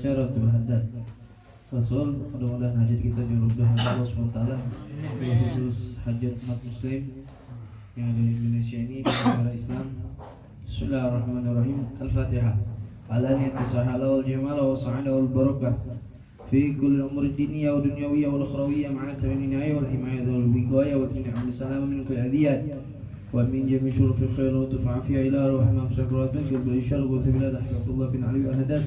syaratul haddad. Rasul, mudah-mudahan hajat kita diurubkan oleh Allah SWT. Khusus hajat umat muslim yang ada di Indonesia ini di negara Islam. Bismillahirrahmanirrahim. Al-Fatihah. Ala niyati sahala wal jamala wa sa'ala wal barakah fi kulli umuri diniyya wa dunyawiyya wal ukhrawiyya ma'a tamanninaya wal himayah wal wiqayah wa tin'am salam min kulli adiyat wa min jami' syuruf khair wa tufafiya ila rahmah syakrat min kulli syarr wa tabilad ahbabullah bin ali wa hadat.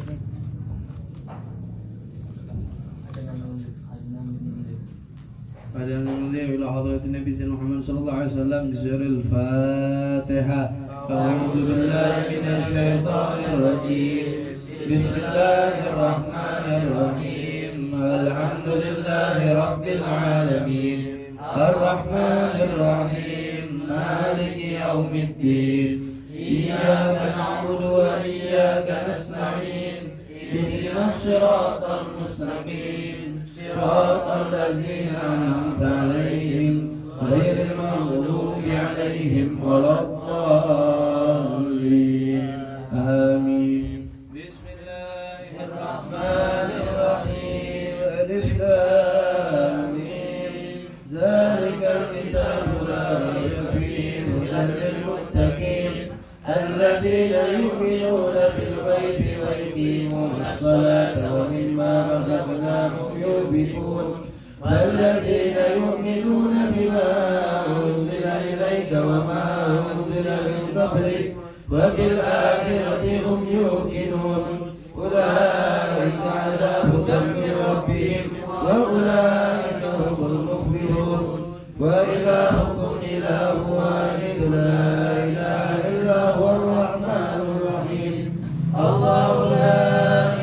بعد أن ننظر إلى حضرة النبي سيدنا محمد صلى الله عليه وسلم بسورة الفاتحة. أعوذ بالله من الشيطان الرجيم. بسم الله الرحمن الرحيم. الحمد لله رب العالمين الرحمن الرحيم مالك يوم الدين إياك نعبد وإياك نستعين اهدنا الصراط المستقيم صراط الذين أنعمت عليهم غير المغضوب عليهم ولا الضالين آمين. بسم الله الرحمن الرحيم. ألف لام ميم ذلك الكتاب لا ريب فيه هدى للمتقين الذين يؤمنون بالغيب ويقيمون الصلاة ومما رزقناهم ينفقون والذين يؤمنون بما أنزل إليك وما أنزل من قبلك وبالآخرة هم يوقنون أولئك على هدى من ربهم وأولئك هم المفلحون. وإلهكم إله واحد لا إله إلا هو الرحمن الرحيم. الله لا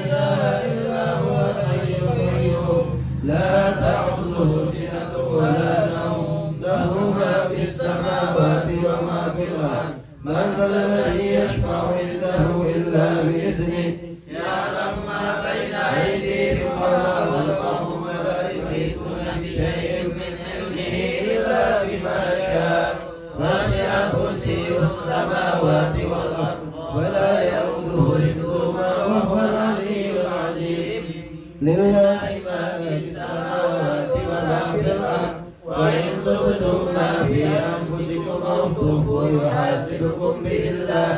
إله إلا هو الحي القيوم لا تأخذه سنة ولا نوم له ما في السماوات وما في الأرض. من ذا الذي يشفع عنده إلا بإذنه يعلم ما بين أيديهم وما خلفهم ولا يحيطون بشيء من علمه إلا بما شاء. وسع كرسيه السماوات والأرض ولا يؤوده حفظهما وهو العلي العظيم. لله ما في السماوات وما في الأرض وإن تبدوا ما في أنفسكم أو تخفوه يحاسبكم به الله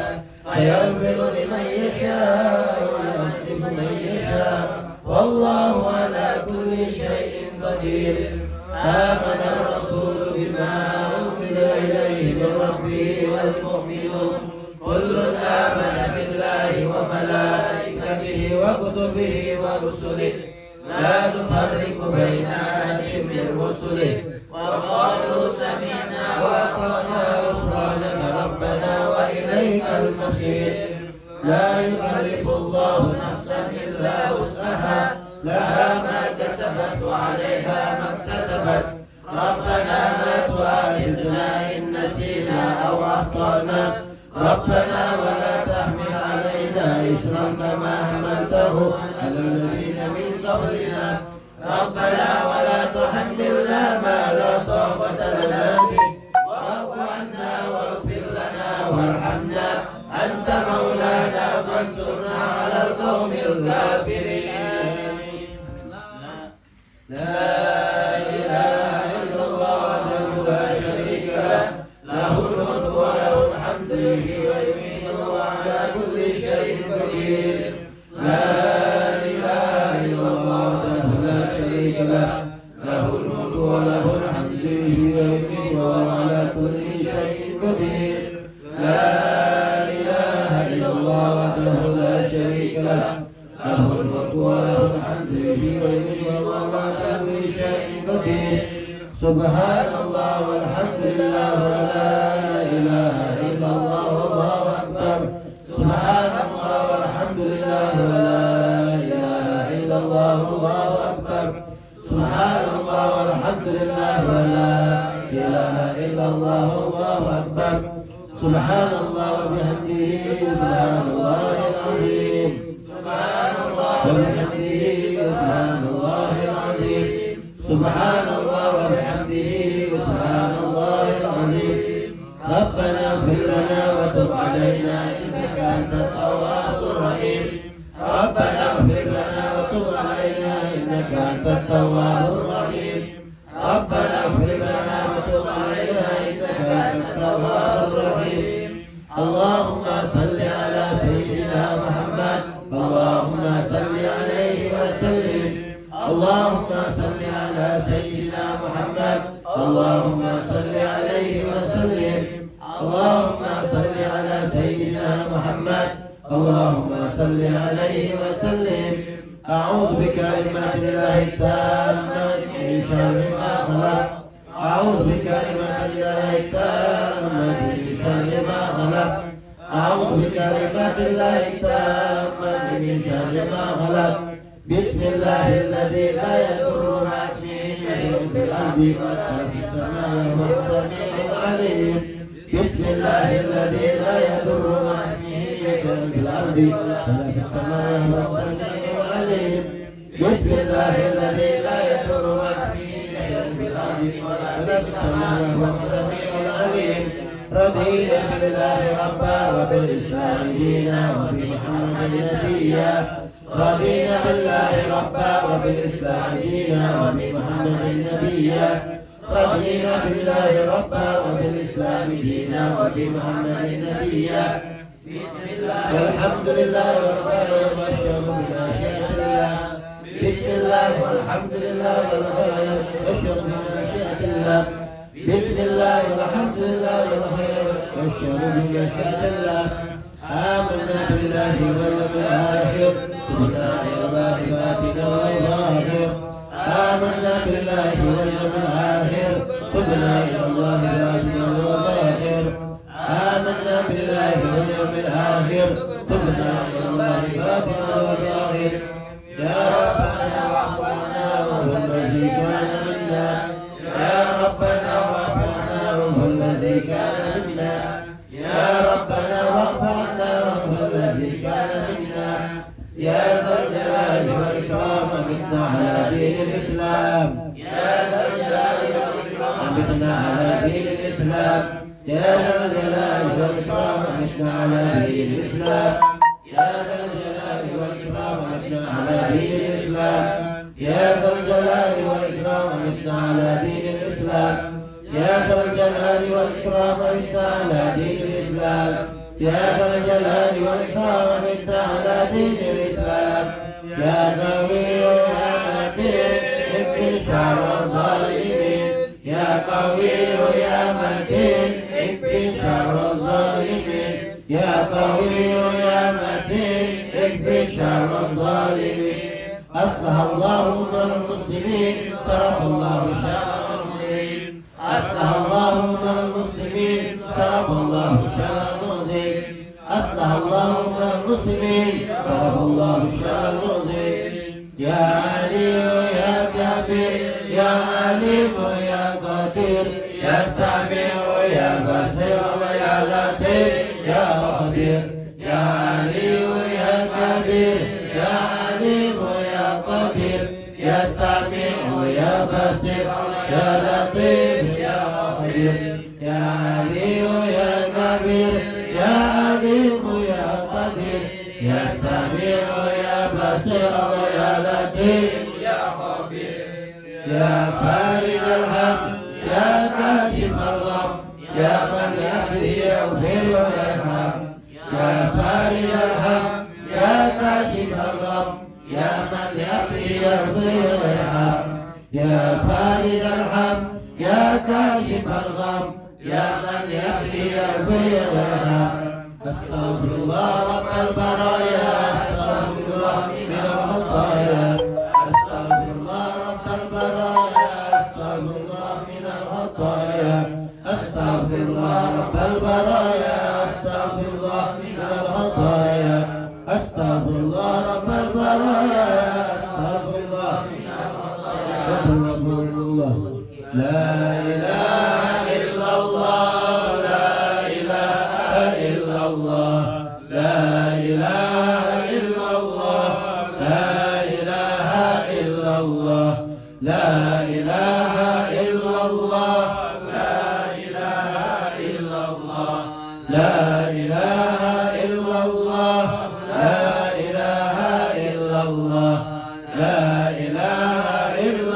فيغفر لمن يشاء ويعذب من يشاء والله على كل شيء قدير. آمن الرسول بما أنزل إليه من ربه والمؤمنون كل آمن بالله وملائكته وكتبه ورسله لا نفرق بين أحد من رسله وقالوا سمعنا وأطعنا غفرانك ربنا وإليك المصير. لا يكلف الله نفسا إلا وسعها لها ما كسبت وعليها ما اكتسبت. ربنا لا تؤاخذنا إن نسينا أو أخطأنا ربنا ولا تحمل علينا إصرا كما حملته على الذين من قبلنا ربنا ولا تحملنا ما لا طاقة لنا به واعف عنا واغفر لنا وارحمنا أنت مولانا فانصرنا على القوم الكافرين. لا إله إلا الله وحده لا شريك له له الملك وله الحمد يحيي ويميت وهو على كل شيء قدير. لا إله إلا الله وحده لا شريك له له الملك وله الحمد يحيي ويميت وهو على كل شيء قدير. لا إله إلا الله وحده لا شريك له له الملك وله الحمد يحيي ويميت وهو على كل شيء قدير. سبحان الله والحمد لله ولا إله إلا الله والله أكبر. سبحان الله والحمد لله ولا إله إلا الله والله أكبر. سبحان الله والحمد لله ولا إله إلا الله والله أكبر. سبحان الله وبحمده سبحان الله العظيم. سبحان الله وبحمده سبحان الله العظيم. سبحان الله وبحمده سبحان الله العظيم. ربنا اغفر لنا وتب علينا إنك أنت التواب الرحيم. ربنا اغفر لنا التواب الرحيم ربنا اغفر لنا وتب علينا إنك أنت التواب الرحيم اللهم صل على سيدنا محمد اللهم صل عليه وسلم اللهم صل على سيدنا محمد اللهم صل عليه وسلم اللهم صل على سيدنا محمد اللهم صل عليه وسلم أعوذ بكلمات الله التامة من شر ما خلق أعوذ بكلمات الله التامة من شر ما خلق أعوذ بكلمات الله التامة من شر ما خلق بسم الله الذي لا يضر مع اسمه شيء في الأرض ولا في السماء والسميع العليم بسم الله الذي لا يضر مع اسمه شيء في الأرض ولا في السماء والسميع العليم بسم الله الذي لا يضر مع اسمه شيء في الأرض ولا في السماء والسميع العليم رضينا بالله ربا وبالإسلام دينا وبمحمد نبيا رضينا بالله ربا وبالإسلام دينا وبمحمد نبيا رضينا بالله ربا وبالإسلام دينا وبمحمد نبيا بسم الله والحمد لله والخير والشر بمشيئة الله بسم الله والحمد لله والخير والشر بمشيئة الله بسم الله والحمد لله والخير والشر بمشيئة الله آمنا بالله واليوم الآخر تبنا إلى الله باطنا وظاهر آمنا بالله واليوم الآخر تبنا إلى الله باطنا وظاهر آمنا بالله واليوم الآخر تبنا إلى الله باطنا وظاهر يا ربنا واعف عنا وهو الذي كان منا يا ربنا واعف عنا وهو الذي كان منا يا ربنا واعف عنا وهو الذي كان منا يا ذا الجلال والإكرام أمتنا على دين الإسلام يا ذا الجلال والإكرام أمتنا على دين الإسلام يا ذا الجلال والإكرام أمتنا على دين الإسلام يا ذا الجلال والإكرام أمتنا على دين الإسلام يا ذا الجلال والإكرام أمتنا على دين الإسلام يا ذا الجلال والإكرام أمتنا على دين الإسلام يا ذا الجلال والإكرام أمتنا على دين الإسلام يا قوي يا متين اكفي شر الظالمين يا قوي يا متين اكفي شر الظالمين يا قوي يا متين اكفي شر الظالمين أصلح الله أمر المسلمين صرف الله شر المؤمنين أصلح الله أمر المسلمين صرف الله شر المؤمنين أصلح الله أمر المسلمين صرف الله شر المؤمنين يا علي يا كبير يا عليم يا قدير يا سميع يا بصير يا لطيف يا خبير يا علي يا كبير يا عليم يا قدير يا سميع يا بصير يا لطيف يا خبير يا علي يا كبير يا عليم يا قدير يا سميع يا بصير يا لطيف يا خبير يا فارج الهم يا كاشف الغم يا من يهدي يغفر ويرحم يا فارج الهم يا كاشف الغم يا من يهدي يغفر ويرحم يا فارج الهم يا كاشف الغم يا من يهدي يغفر ويرحم أستغفر الله رب البرايا أستغفر الله من الخطايا أستغفر الله رب البرايا أستغفر الله من الخطايا أستغفر الله رب البرايا أستغفر الله من الخطايا أستغفر الله رب البرايا أستغفر الله من الخطايا رب الله لا إله إلا الله لا إله إلا الله لا إله إلا الله لا إله إلا الله لا إله إلا الله لا إله إلا الله لا إله إلا الله لا إله إلا الله لا إله إلا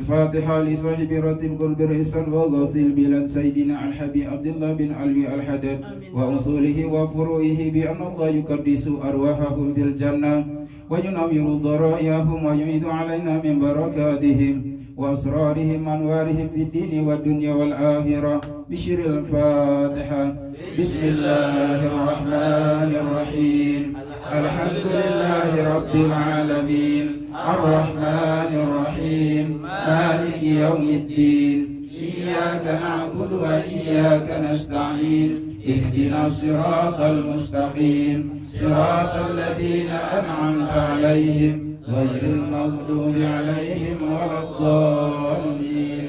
الفاتحة لصاحب رتب قلب الإحسان وغوث البلاد سيدنا الحبيب عبد الله بن علوي الحداد وأصوله وفروعه بأن الله يقدس أرواحهم بالجنة وينور ضرائهم ويعيد علينا من بركاتهم وأسرارهم أنوارهم في الدين والدنيا والآخرة بشر الفاتحة. بسم الله الرحمن الرحيم الحمد لله رب العالمين الرحمن الرحيم مالك يوم الدين إياك نعبد وإياك نستعين اهدنا الصراط المستقيم صراط الذين أنعمت عليهم غير المغضوب عليهم ولا الضالين.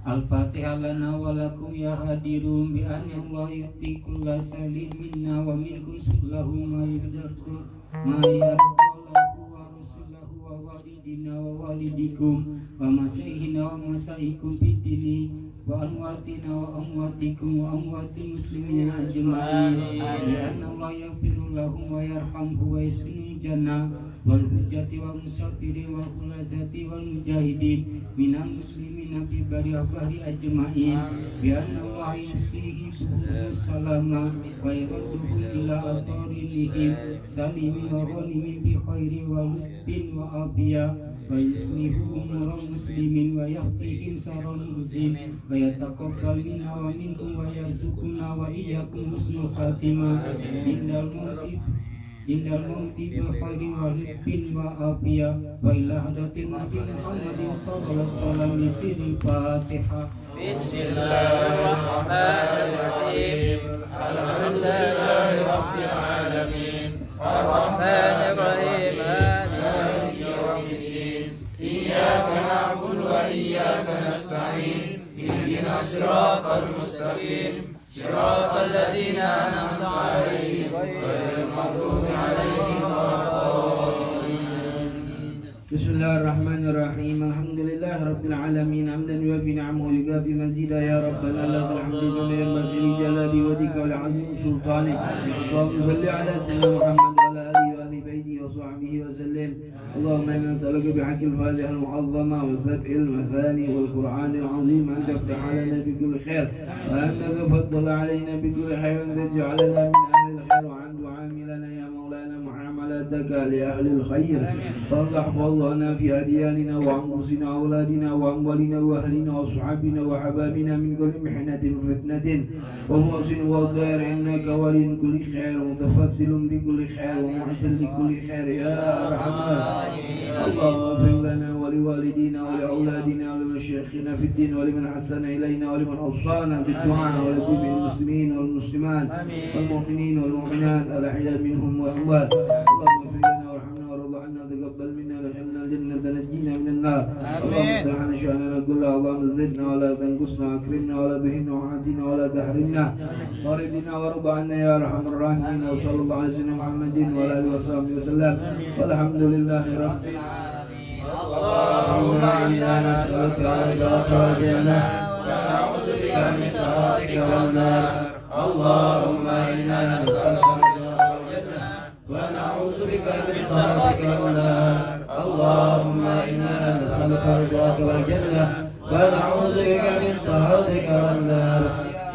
Al-Fatihah lana wa lakum ya hadirun bi anna Allah yu'ti kulla salim minna wa minkum sullahu ma yardarku ma yardalahu wa rasulahu wa walidina wa walidikum wa masyihina wa masyikum fid dini wa anwatina wa amwatikum wa amwatil muslimin ajma'in bi anna Allah yaghfiru lahum wa yarhamhu wa yasunu jannah wal hujjati wa musafiri wa khulazati wal mujahidin minal muslimina fi bari abari ajma'in bi anna Allah yuslihi salama wa yarduhu ila aqarinihim salimin wa ghanimin bi khairi wa lutfin wa afiyah wa yuslihu umurul muslimin wa yahtihim saral muzin wa yataqabbal minna wa minkum wa yarzuqna wa iyyakum husnul khatimah indal mauti bil khairi wa rizqin wa afiyah wa ila hadatin nabi Muhammadin sallallahu alaihi wasallam sirri Fatihah. Bismillahirrahmanirrahim. Alhamdulillahi rabbil alamin arrahmanir rahim maliki yaumiddin iyyaka na'budu wa iyyaka nasta'in ihdinas siratal mustaqim siratal ladzina an'amta 'alaihim ghairil maghdubi 'alaihim waladdallin. Bismillahirrahmanirrahim. Alhamdulillah rabbil alamin hamdan yuwafi ni'amahu wa yukafi mazida ya rabbana lakal hamdu kama yanbaghi li jalali wajhika wa li'azimi sultanik. Allahumma salli ala sayyidina Muhammad wa ala alihi wa ahli baitihi wa sahbihi wa sallim. Allahumma inna nas'aluka bihaqqi al-Fatiha al-mu'azzama wa sab'i al-mathani wal Qur'an al-'azim an taftaha lana bi kulli khair wa an tafaddala alayna bi kulli khair wa taj'alna min ahli al-khair wa an tu'amilana ya mawlana mu'amalataka li ahli al-khair. فاحفظ لنا في أدياننا وأنفسنا وأولادنا وأموالنا وأهلنا وأصحابنا وحبابنا من كل محنة وفتنة ومؤسن وضير إنك ولي كل خير متفضل بكل خير ومعتل بكل خير يا أرحم اللهم اغفر لنا ولوالدينا ولأولادنا ولمشايخنا في الدين ولمن أحسن إلينا ولمن أوصانا بالدعاء ولجميع المسلمين والمسلمات والمؤمنين والمؤمنات الأحياء منهم والأموات. اللهم اغفر لنا وارحمنا وارض عنا تقبل منا وادخلنا الجنة نجينا من النار. اللهم افتح لنا شأننا كله. اللهم زدنا ولا تنقصنا أكرمنا ولا تهنا وعافنا ولا تحرمنا واردنا وارض عنا يا أرحم الراحمين. وصلى الله على سيدنا محمد وعلى آله وصحبه وسلم والحمد لله رب العالمين. اللهم إنا نسألك رضاك والجنة ونعوذ بك من سخطك والنار. اللهم إنا نسألك رضاك والجنة ونعوذ بك من سخطك والنار. اللهم إنا نسألك رضاك والجنة ونعوذ بك من سخطك والنار.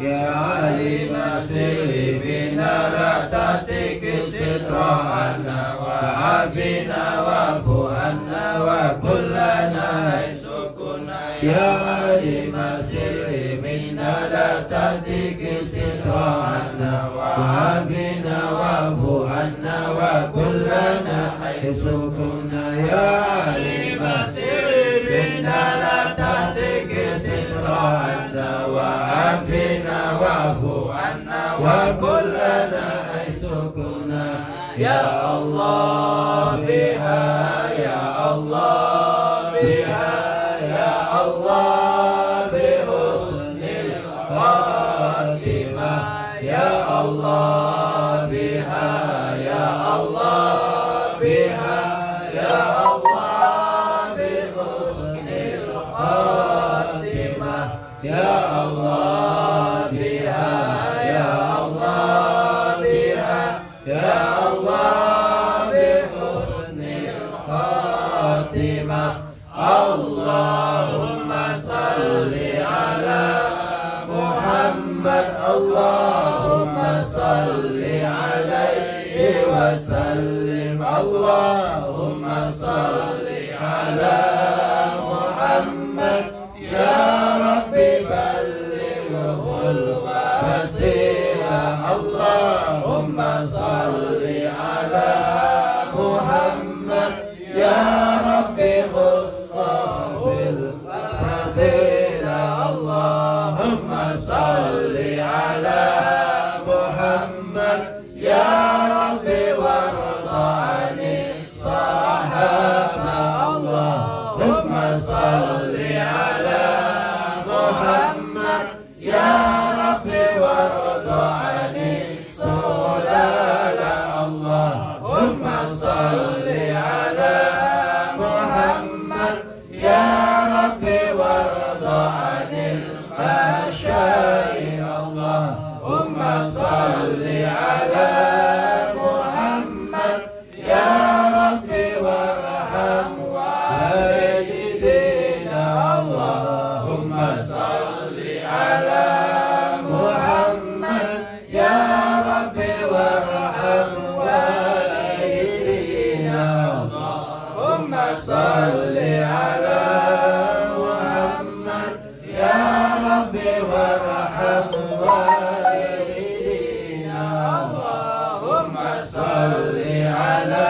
يا عليم السر بنا لا تتك الستر عنا وعافنا واعف عنا وكلنا حيث كنا. يا عليم السر منا لا تتك الستر عنا وعافنا واعف عنا وكلنا حيث كنا. يا عليم السر منا لا تتك الستر عنا وعافنا واعف عنا وكلنا حيث كنا. يا الله بها يا الله بها يا الله بحسن الخاتمة. يا الله بها يا الله بها يا الله بحسن الخاتمة. يا الله بها يا Allahumma salli ala Muhammad. Allahumma salli alaihi wasallim. Allahumma salli ala Muhammad. Ya Rabbi ballighul wasilah. Allahumma salli ala Muhammad. Ya Rabbi khussah bil fadilah. Allahumma salli ala Muhammad. Ya Rabbi warda anis sahaba. Allahumma salli ala Muhammad. Ya Rabbi warda anis sulala. Allahumma salli ala Muhammad. Ya Rabbi warda anil masyayikh. Allahumma salli ala Muhammad. Ya Rabbi warham walidina. Allahumma salli ala Muhammad. Ya Rabbi warham walidina. Allahumma salli ala Muhammad. Ya Rabbi warham walidina. Allahumma salli ala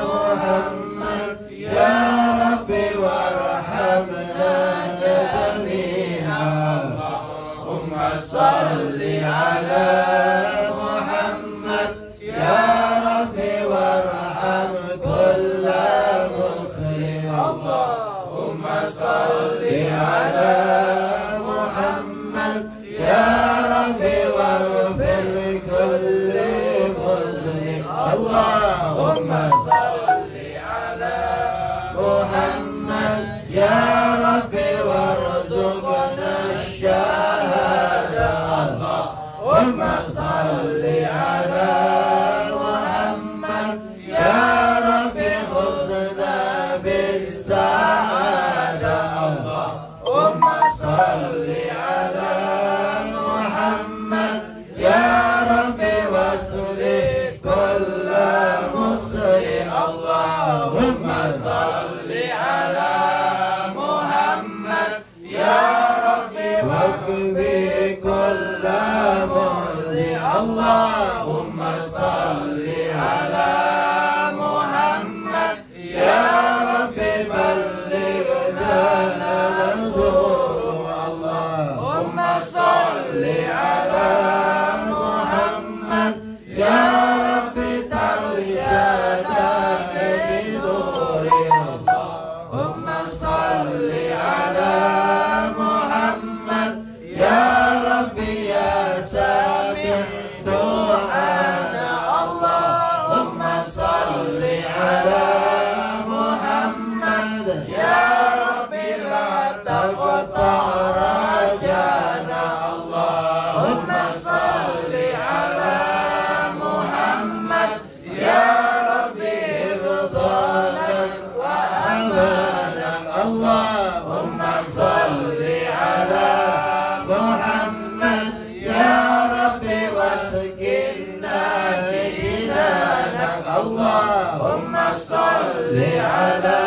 Muhammad. Ya Rabbi warhamna jami'a. Allahumma salli ala Muhammad. Ya Rabbi warham kulla muslim. Allahumma salli ala Muhammad. Ya Rabbi waghfir kulli muslim. Allahumma salli ala Muhammad. Ya Rabbi warzuqna syahada. Allahumma salli ala Muhammad. Ya Rabbi khudna bis sa'ada. Allahumma salli ala Muhammad. Ya Rabbi waslih kulla muslim. Allahumma salli ala Muhammad. Ya Rabbi wakfi kulla mu'zi. Allahumma salli ala Muhammad. Ya Rabbi ballighna manzur. Allahumma salli ala Muhammad. Ya Rabbi tarshada min nuri. Allahumma salli ala Muhammad. Ya Rabbi ya sami' du'ana. Allahumma salli ala Muhammad. Ya Rabbi la taqta' rajana. Allahumma salli ala Muhammad. Ya Rabbi irdanak wa amanak. Allahumma salli ala Muhammad. Ya Rabbi waskinna jinanak. Allahumma salli ala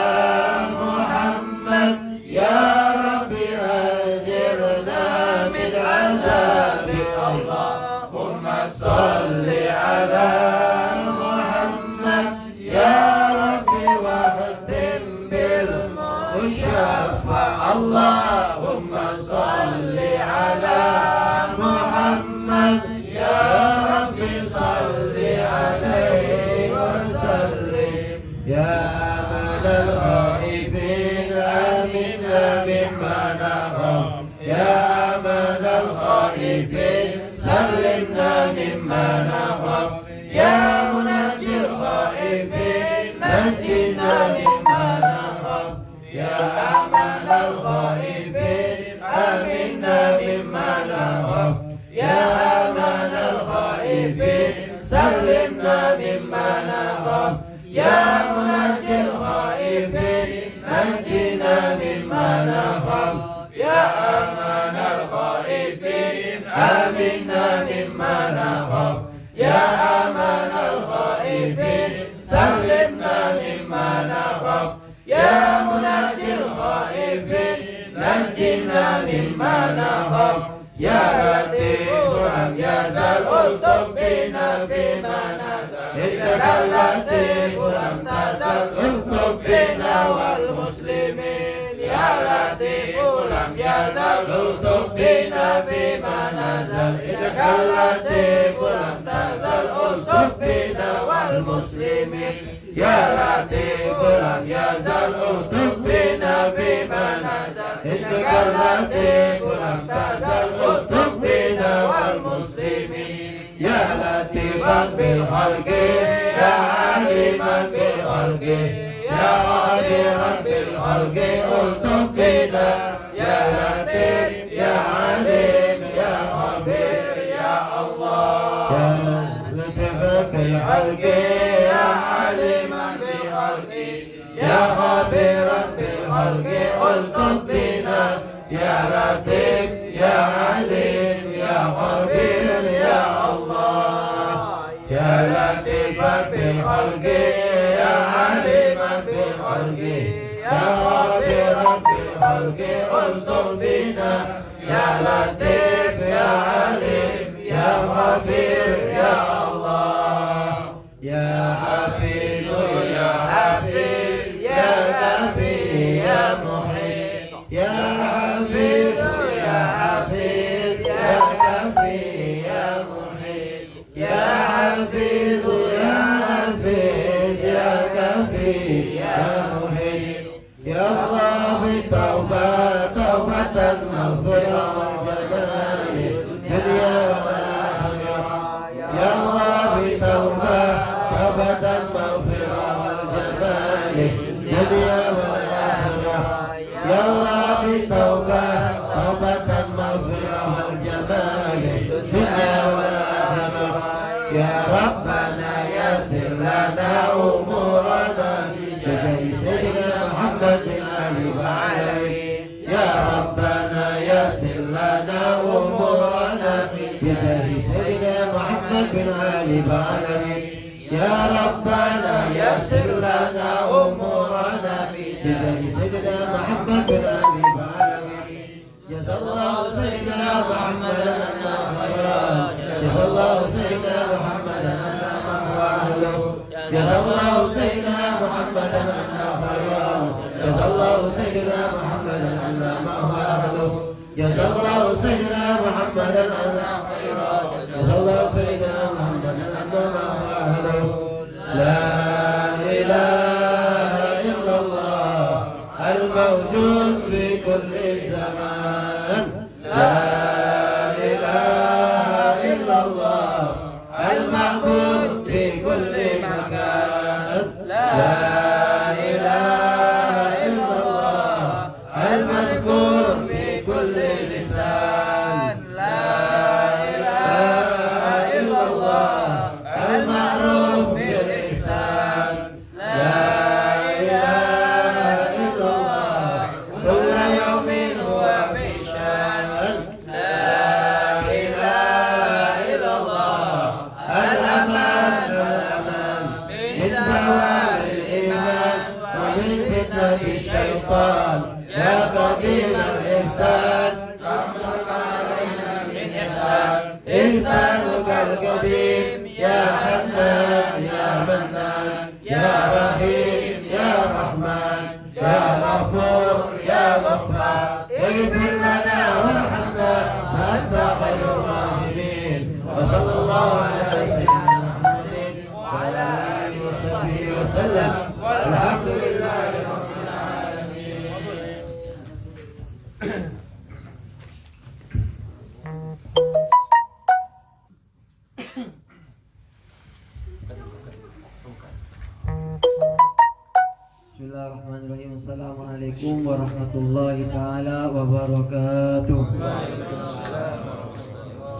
Muhammad. Ya Rabbi ajirna min azabik. Allahumma salli ala Muhammad. Ya Rabbi wahtim bil musyaffa. Allahumma salli ala Muhammad. Ya Rabbi salli alaihi wasallim. Ya amanal ghaibin aminna mimma nakhaf. Ya amanal ghaibin sallimna mimma nakhaf. Ya munajjil ghaibin najjina mimma nakhaf. Ya amanal ghaibin aminna mimma nakhaf. Ya amanal ghaibin sallimna mimma nakhaf. Ya munajjil ghaibin najjina بنا مما نخاف يا لطيف لم يزل الطف بنا فيما نزل إنك اللطيف لم تزل الطف بنا والمسلمين يا لطيف لم يزل الطف بنا فيما نزل إنك اللطيف لم تزل الطف بنا والمسلمين يا لطيف لم يزل الطف بنا فيما نزل إنك اللطيف لم تزل الطف بنا والمسلمين يا لطيفا بالخلق يا عليما بالخلق يا قديرا بالخلق الطف بنا يا لطيف يا عليم يا خبير يا الله يا لطيفا بالخلق يا عليما بالخلق يا خبيرا بالخلق الطف بنا يا لطيف يا عليم يا خبير يا الله يا لطيفا بالخلق يا عليما بالخلق يا خبيرا بالخلق الطف بنا يا لطيف يا عليم يا خبير يا الله يا حفيظ يا حفيظ يا كافي يا محيط يا حفيظ يا حفيظ يا كافي يا محيط يا حفيظ يا حفيظ يا كافي يا محيط يا الله بالتوبة توبة مغفرة وجلال الدنيا والآخرة يا الله بالتوبة توبة مغفرة والجلال الدنيا والآخرة يا الله بالتوبة توبة مغفرة والجمال الدنيا والآخرة يا ربنا يسر لنا أمورنا بجاه سيدنا محمد آله وعليه يا ربنا يسر لنا أمورنا بجاه سيدنا محمد بن علي بعلمي يا ربنا يسر لنا أمورنا بجاه سيدنا محمد بن علي بعلمي جزا الله سيدنا محمدا عنا خيرا جزا الله سيدنا محمدا عنا ما هو أهله جزا الله سيدنا محمدا عنا خيرا جزا الله سيدنا محمدا عنا ما هو أهله جزا الله سيدنا محمدا عنا خيرا جزا الله سيدنا محمدا عنا ما هو أهله لا إله إلا الله الموجود في كل زمان لا إله إلا الله المعبود في كل مكان لا إله إلا الله المذكور في كل لسان لا إله إلا الله المعروف بالإحسان لا إله إلا الله كل يوم هو في شان لا إله إلا الله الأمان والأمان من زوال الإيمان ومن فتنة الشيطان يا قديم الإحسان رحمك علينا من إحسان إحسانك القديم يا حنان يا منان يا رحيم يا رحمن يا غفور يا غفار اغفر لنا وارحمنا فأنت خير الراحمين وصلى الله على سيدنا محمد وعلى آله وصحبه وسلم والحمد لله رب العالمين. Bismillahirrahmanirrahim. Assalamualaikum warahmatullahi taala wabarakatuh.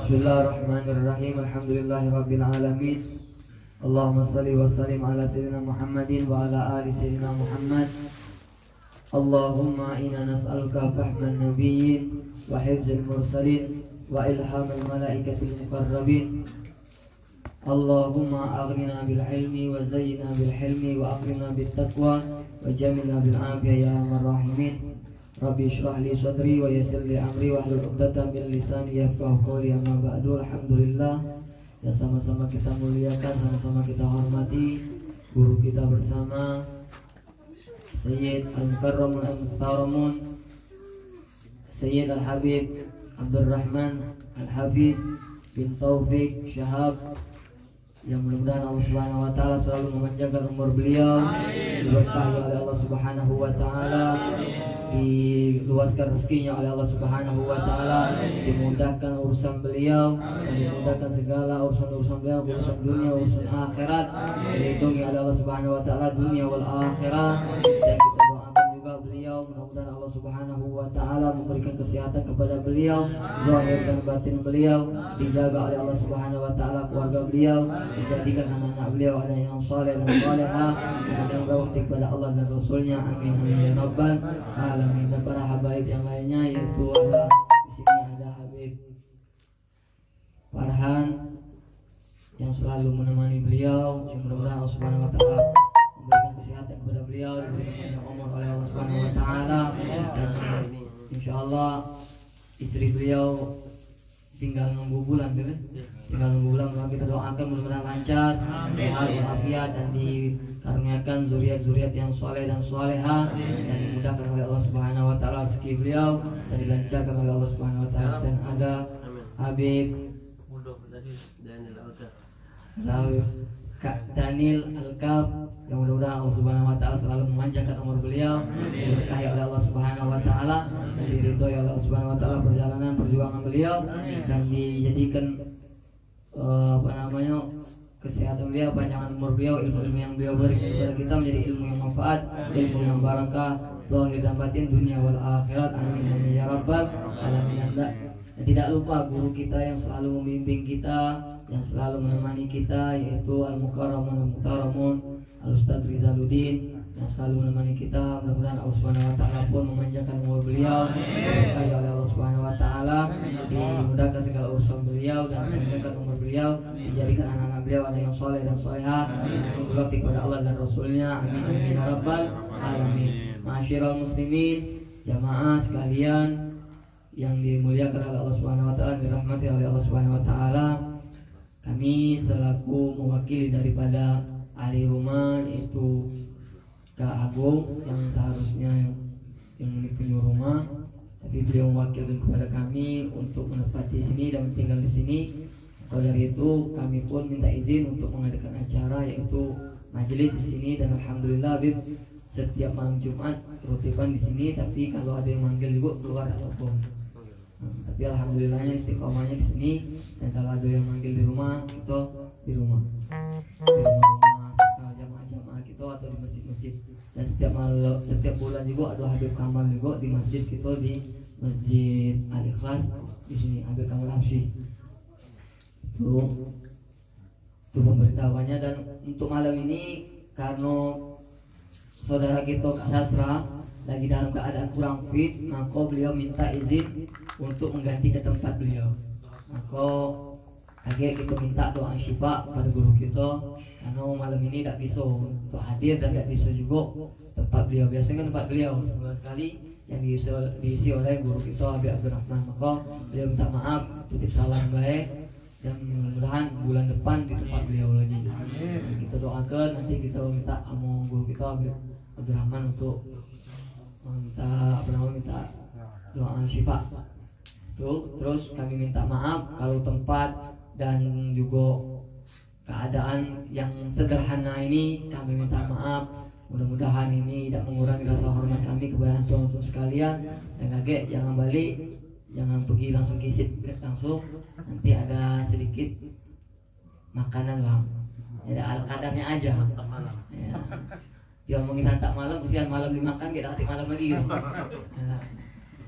Bismillahirrahmanirrahim. Alhamdulillahirabbil alamin. Allahumma shalli wa sallim ala sayyidina Muhammadin wa ala ali sayyidina Muhammad. Allahumma inna nas'aluka fahman nabiyyin wa hifdzal mursalin wa ilhamal malaikatil muqarrabin. Allahumma aghnina bil ilmi wa zayyina bil hilmi wa akrimna bit taqwa wa jamilna bil afiyah ya arhamar rahimin. Rabbi shrah li sadri wa yassir li amri wa hlul 'uqdatam min lisani yafqahu qawli. Amma ba'du. Alhamdulillah, ya sama-sama kita muliakan, sama-sama kita hormati guru kita bersama Sayyid Al-Mukarramun Al-Muhtaramun Sayyid Al-Habib Abdurrahman Al-Hafiz bin Taufik Syahab, yang mudah-mudahan Allah Subhanahu wa taala selalu memanjangkan umur beliau, diberkahi oleh Allah Subhanahu wa taala, diluaskan rezekinya oleh Allah Subhanahu wa taala, dimudahkan urusan beliau dan dimudahkan segala urusan beliau, urusan dunia, urusan akhirat, dilindungi oleh Allah Subhanahu wa taala dunia wal akhirah. Dan kita doakan juga beliau, mudah-mudahan Allah Subhanahu wa taala memberikan kesehatan kepada beliau, zahir dan batin beliau dijaga oleh Allah Subhanahu wa taala, keluarga beliau dijadikan anak-anak beliau ada yang saleh dan salehah, dan yang berbakti kepada Allah dan Rasulnya. Amin amin ya rabbal alamin. Dan para habaib yang lainnya, yaitu ada di sini ada Habib Farhan yang selalu menemani beliau, mudah-mudahan Allah Subhanahu wa taala memberikan kesehatan kepada beliau, diberikan panjang umur oleh Allah Subhanahu wa taala, dan insyaallah istri beliau tinggal nunggu bulan, tinggal nunggu bulan. Kita doakan mudah-mudahan lancar, sehat, walafiat, dan dikaruniakan zuriat-zuriat yang soleh dan soleha, dan dimudahkan oleh Allah Subhanahu wa taala rezeki beliau, dan dilancarkan oleh Allah Subhanahu wa taala. Dan ada Habib Kak Daniel Alkaf, yang mudah-mudahan Allah Subhanahu wa taala selalu memanjangkan umur beliau, diberkahi oleh Allah Subhanahu wa taala, dan diridhoi oleh Allah Subhanahu wa taala perjuangan beliau, dan dijadikan kesehatan beliau, panjangan umur beliau, ilmu-ilmu yang beliau beri kepada kita menjadi ilmu yang manfaat, ilmu yang barakah, zahir dan batin dunia wal akhirat. Amin amin ya rabbal alamin. Dan tidak lupa guru kita yang selalu membimbing kita, yang selalu menemani kita, yaitu Al-Mukarramun Al-Muhtaramun Al-Ustaz Rizaluddin, yang selalu menemani kita. Mudah-mudahan Allah Subhanahu wa taala pun memanjangkan umur beliau, diberkahi oleh Allah Subhanahu wa taala, dimudahkan segala urusan beliau, dan memanjangkan umur beliau, dijadikan anak-anak beliau ada yang soleh dan solehah, yang berbakti kepada Allah dan Rasulnya. Amin amin ya rabbal alamin. Ma'asyiral muslimin, jamaah sekalian yang dimuliakan oleh Allah Subhanahu wa taala, dirahmati oleh Allah Subhanahu wa taala, kami selaku mewakili daripada ahli rumah, yaitu Kak Agung, yang seharusnya yang punya rumah, tapi beliau mewakilkan kepada kami untuk menempati sini dan tinggal di sini. Oleh dari itu kami pun minta izin untuk mengadakan acara, yaitu majelis di sini. Dan alhamdulillah Bib, setiap malam Jumat rutipan di sini, tapi kalau ada yang manggil juga keluar ataupun. Tapi alhamdulillahnya istiqomahnya di sini, dan kalau ada yang manggil di rumah, kita di rumah jamaah-jamaah kita atau di masjid-masjid. Dan setiap bulan juga ada Habib Kamal juga di masjid kita, di Masjid Al-Ikhlas di sini, Habib Kamal Hafsi. Itu pemberitahuannya. Dan untuk malam ini, karena saudara kita Kak Sasra lagi dalam keadaan kurang fit, maka beliau minta izin untuk mengganti ke tempat beliau. Maka kaget kita minta doa syifa pada guru kita, karena malam ini tidak bisa untuk hadir dan tidak bisa juga tempat beliau. Biasanya kan tempat beliau sebulan sekali yang diisi oleh guru kita Habib Abdurrahman. Maka beliau minta maaf, titip salam baik, dan mudah-mudahan bulan depan di tempat beliau lagi. Kita doakan, nanti kita minta sama guru kita Habib Abdurrahman untuk minta doa syifa. Terus kami minta maaf kalau tempat dan juga keadaan yang sederhana ini, kami minta maaf. Mudah-mudahan ini tidak mengurangi rasa hormat kami kepada antum sekalian. Dan kaget jangan balik, jangan pergi langsung kisit langsung, nanti ada sedikit makanan lah, ada al-qadarnya aja ya. Dia ngomongin santap malam, kesian malam dimakan, kita hati malam lagi gitu. Ya.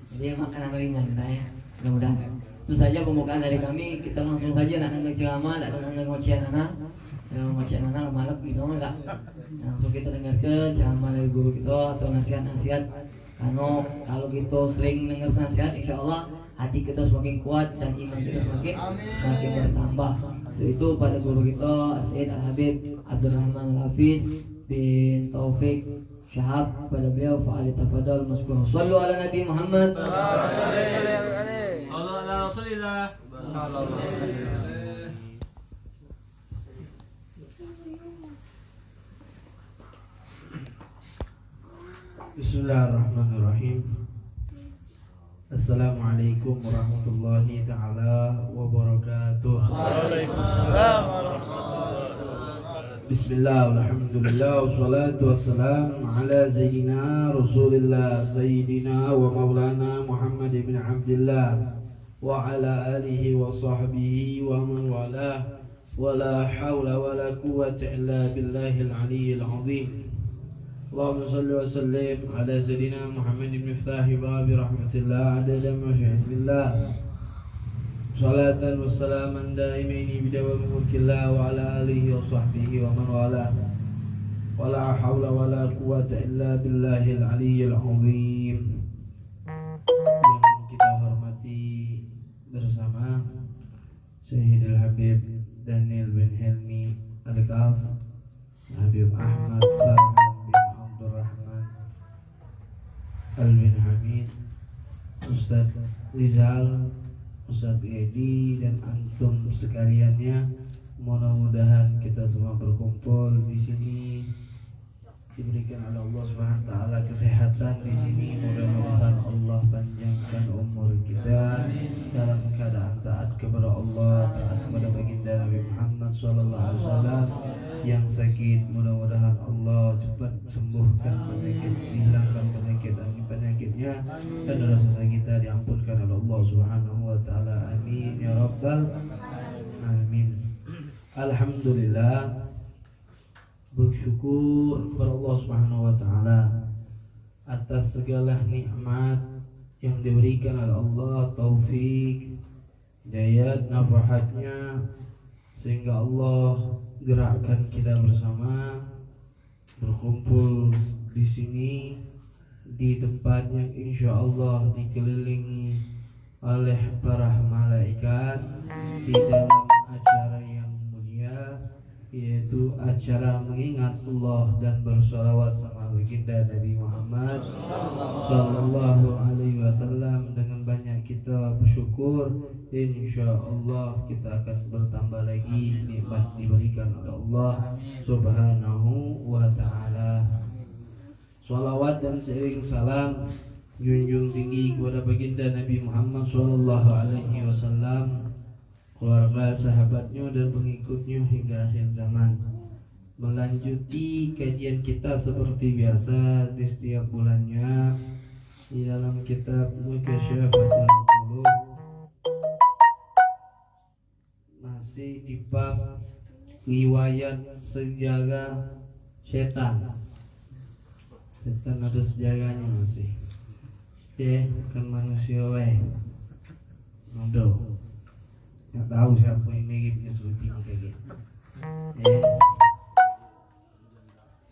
Jadi makanan ringan ya. Mudah-mudahan. Itu saja pembukaan dari kami. Kita langsung saja nak nanggung ceramah, nak nanggung ngocehan anak. Ngocehan anak malam gitu enggak. Langsung kita dengarkan ceramah dari guru kita atau nasihat-nasihat. Karena kalau kita sering dengar nasihat, insyaallah hati kita semakin kuat dan iman kita semakin bertambah. Itu pada guru kita Sayyid Al-Habib Abdurrahman Al-Hafiz bin Taufik Syahab kepada beliau fa'alitafadal maskur. Sallu ala Nabi Muhammad. Bismillahirrahmanirrahim. Assalamualaikum warahmatullahi ta'ala wabarakatuh. Waalaikumsalam warahmatullahi wabarakatuh. Bismillah, alhamdulillah, wassalatu wassalamu ala Sayyidina Rasulillah Sayyidina wa maulana Muhammad ibn Abdillah wa ala alihi wa sahbihi wa man walah. Wa la hawla wa la quwwata illa billahil aliyyil azim. اللهم صل وسلم على سيدنا محمد مفتاح باب رحمة الله عدد ما في علم الله صلاة وسلاما دائمين بدوام ملك الله وعلى آله وصحبه ومن والاه ولا حول ولا قوة إلا بالله العلي العظيم. Yang kita hormati bersama Sayyidil Habib Daniel bin Helmi Al-Kaf, Habib Ahmad Farhan Abdurrahman Alvin Hamid, Ustadz Rizal, Ustadz Edi, dan antum sekaliannya. Mudah-mudahan kita semua berkumpul di sini diberikan oleh Allah Subhanahu wa taala kesehatan di sini. Mudah-mudahan Allah panjangkan umur kita dalam keadaan taat kepada Allah, taat kepada baginda Nabi Muhammad sallallahu alaihi wasallam. Yang sakit mudah-mudahan Allah cepat sembuhkan penyakit, hilangkan penyakitnya, dan dosa kita diampunkan oleh Allah Subhanahu wa taala. Amin ya rabbal alamin. Alhamdulillah, bersyukur kepada Allah Subhanahu wa taala atas segala nikmat yang diberikan oleh Allah, taufik, hidayat, nafahatnya, sehingga Allah gerakkan kita bersama berkumpul di sini di tempat yang insya Allah dikelilingi oleh para malaikat di dalam acara yang mulia, yaitu acara mengingat Allah dan bersolawat sama baginda Nabi Muhammad sallallahu alaihi wasallam. Dengan banyak kita bersyukur, insya Allah kita akan bertambah lagi nikmat diberikan oleh Allah Subhanahu wa taala. Salawat dan seiring salam junjung tinggi kepada baginda Nabi Muhammad sallallahu alaihi wasallam, keluarga, sahabatnya, dan pengikutnya hingga akhir zaman. Melanjuti kajian kita seperti biasa di setiap bulannya di dalam kitab Mukasyafatul Qulub, masih di bab riwayat sejarah setan. Setan ada sejarahnya masih. Bukan manusia weh. Nodo. Nggak tahu siapa yang miripnya seperti ini kayak gitu.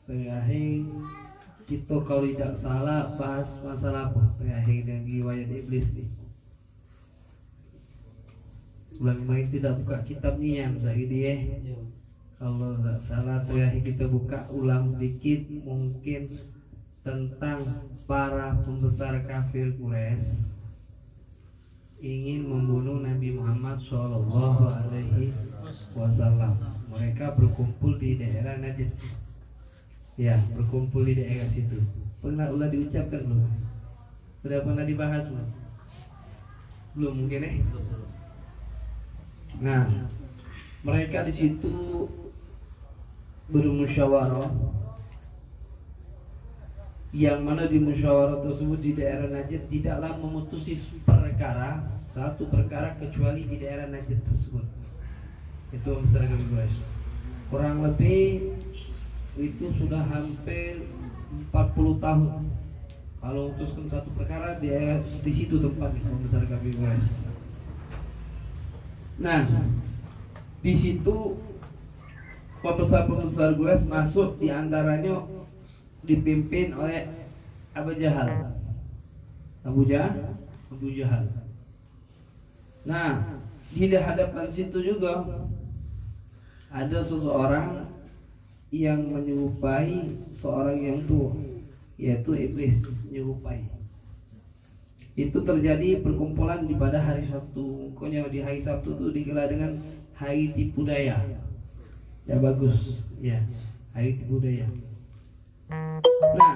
Terakhir kita kalau tidak salah bahas masalah apa? Terakhir dengan riwayat iblis nih. Bulan kemarin tidak buka kitab Niyam dia. Kalau tidak salah terakhir kita buka ulang sedikit mungkin tentang para pembesar kafir Quraisy ingin membunuh Nabi Muhammad Shallallahu Alaihi Wasallam. Mereka berkumpul di daerah Najd. Ya, berkumpul di daerah situ. Pernah ulah diucapkan belum? Sudah pernah dibahas belum? Belum mungkin Nah, mereka di situ bermusyawarah. Yang mana di musyawarah tersebut di daerah Najd tidaklah memutusi satu perkara kecuali di daerah Najd tersebut. Itu masyarakat Quraisy. Kurang lebih itu sudah hampir 40 tahun. Kalau memutuskan satu perkara di situ tempatnya masyarakat Quraisy. Nah, di situ pembesar-pembesar Quraisy masuk, di antaranya dipimpin oleh Abu Jahal. Nah, di hadapan situ juga ada seseorang yang menyerupai seorang yang tua. yaitu iblis menyerupai. Itu terjadi perkumpulan di pada hari Sabtu. Pokoknya di hari Sabtu itu digelar dengan hari tipu daya. Ya bagus, ya hari tipu daya. Nah,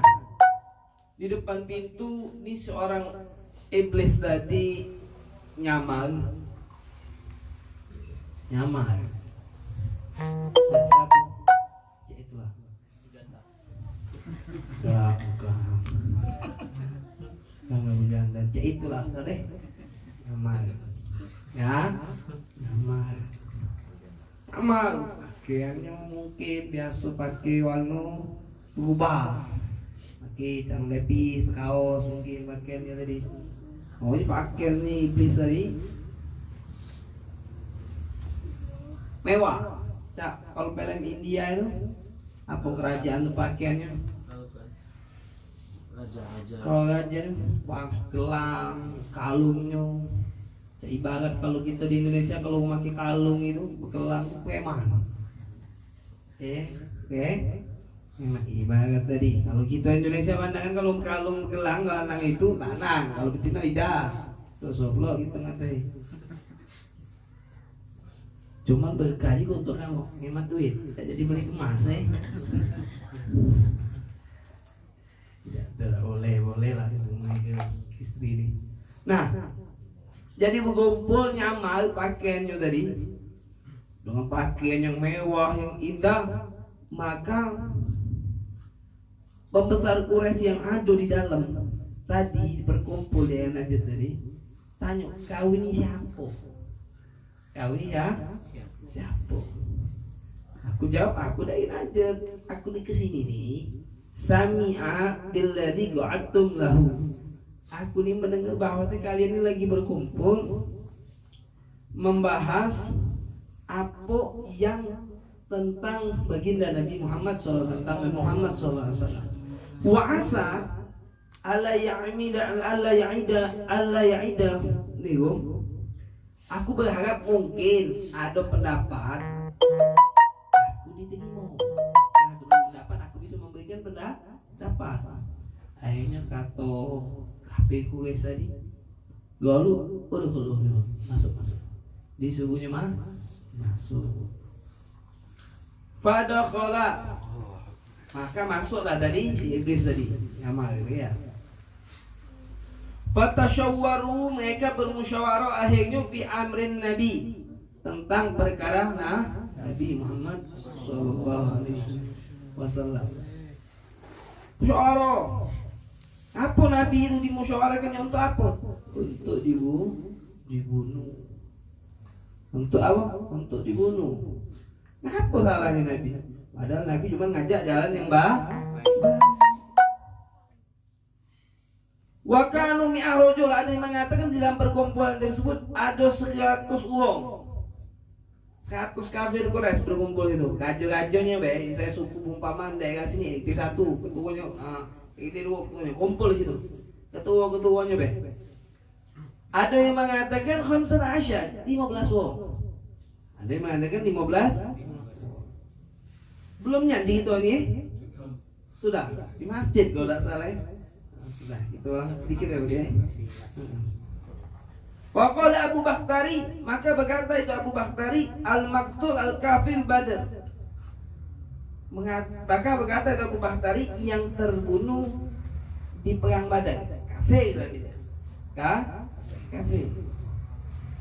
di depan pintu ini seorang iblis tadi nyamar. Nah, siapa? Ya itulah. Bukan. Jangan berjanda. Ya itulah, deh. Nyamar. Ya, nyamar. Pakaiannya mungkin biasa pakai warna berubah. Pakai celana lepis, kaos mungkin pakaiannya tadi. Oh, ini pakaian nih iblis tadi. Mewah. Cak, kalau film India itu apa kerajaan tuh pakaiannya? Raja-raja. Kalau raja itu gelang, kalungnya. Ibarat kalau kita di Indonesia kalau memakai kalung itu gelang preman. Memang ibarat tadi. Kalau kita Indonesia pandangan kalau kalung gelang lanang itu lanang, kalau betina lidah. Terus lo gitu ngatai. Cuman berkah juga untuk kamu hemat duit, tidak jadi beli emas Tidak boleh lah itu mengenai istri ini. Nah, jadi berkumpul nyamal pakaiannya tadi dengan pakaian yang mewah, yang indah, maka pembesar Quraisy yang ada di dalam tadi berkumpul ya Najd tadi tanya, kau ini siapa? Kau ini ya siapa? Aku jawab, aku dari Najd, aku di kesini nih. Sami'a billadzi qa'adtum lahu. Aku ini mendengar bahwa kalian ini lagi berkumpul membahas apa yang tentang baginda Nabi Muhammad SAW, tentang Muhammad SAW. Wa asa alla ya'ida niku. Aku berharap mungkin ada pendapat aku diterima. Pendapat aku bisa memberikan pendapat. Akhirnya kata KPku guys tadi, lalu masuk. Disuruhnya masuk. Fadakhala, maka masuklah tadi si iblis tadi, nyamar ya. Fatashawwaru, mereka bermusyawarah akhirnya fi amrin Nabi, tentang perkara Nabi Muhammad sallallahu alaihi wasallam. Musyawarah. Apa Nabi itu dimusyawarahkannya untuk apa? Untuk dibunuh. Untuk apa? Untuk dibunuh. Apa salahnya Nabi? Padahal Nabi cuma ngajak jalan yang baik. Wa kanu mi'arujul, ada yang mengatakan di dalam perkumpulan tersebut ada 100 orang. 100 kafir Quraisy berkumpul itu. Raja-rajanya saya suku umpamaan daerah sini, di satu ketuanya ini dua ketuanya kumpul gitu. Ketua-ketuanya Ada yang mengatakan 15 orang. Ada yang mengatakan 15. Belum nyanyi itu nih. Sudah di masjid kalau tidak salah. Sudah, itu orang sedikit ya begini. Waqala Abu Bakhtari, maka berkata itu Abu Bakhtari, al-maqtul al-kafir Badr. Maka berkata itu Abu Bakhtari yang terbunuh di perang Badar. Kafir tadi. Kafir.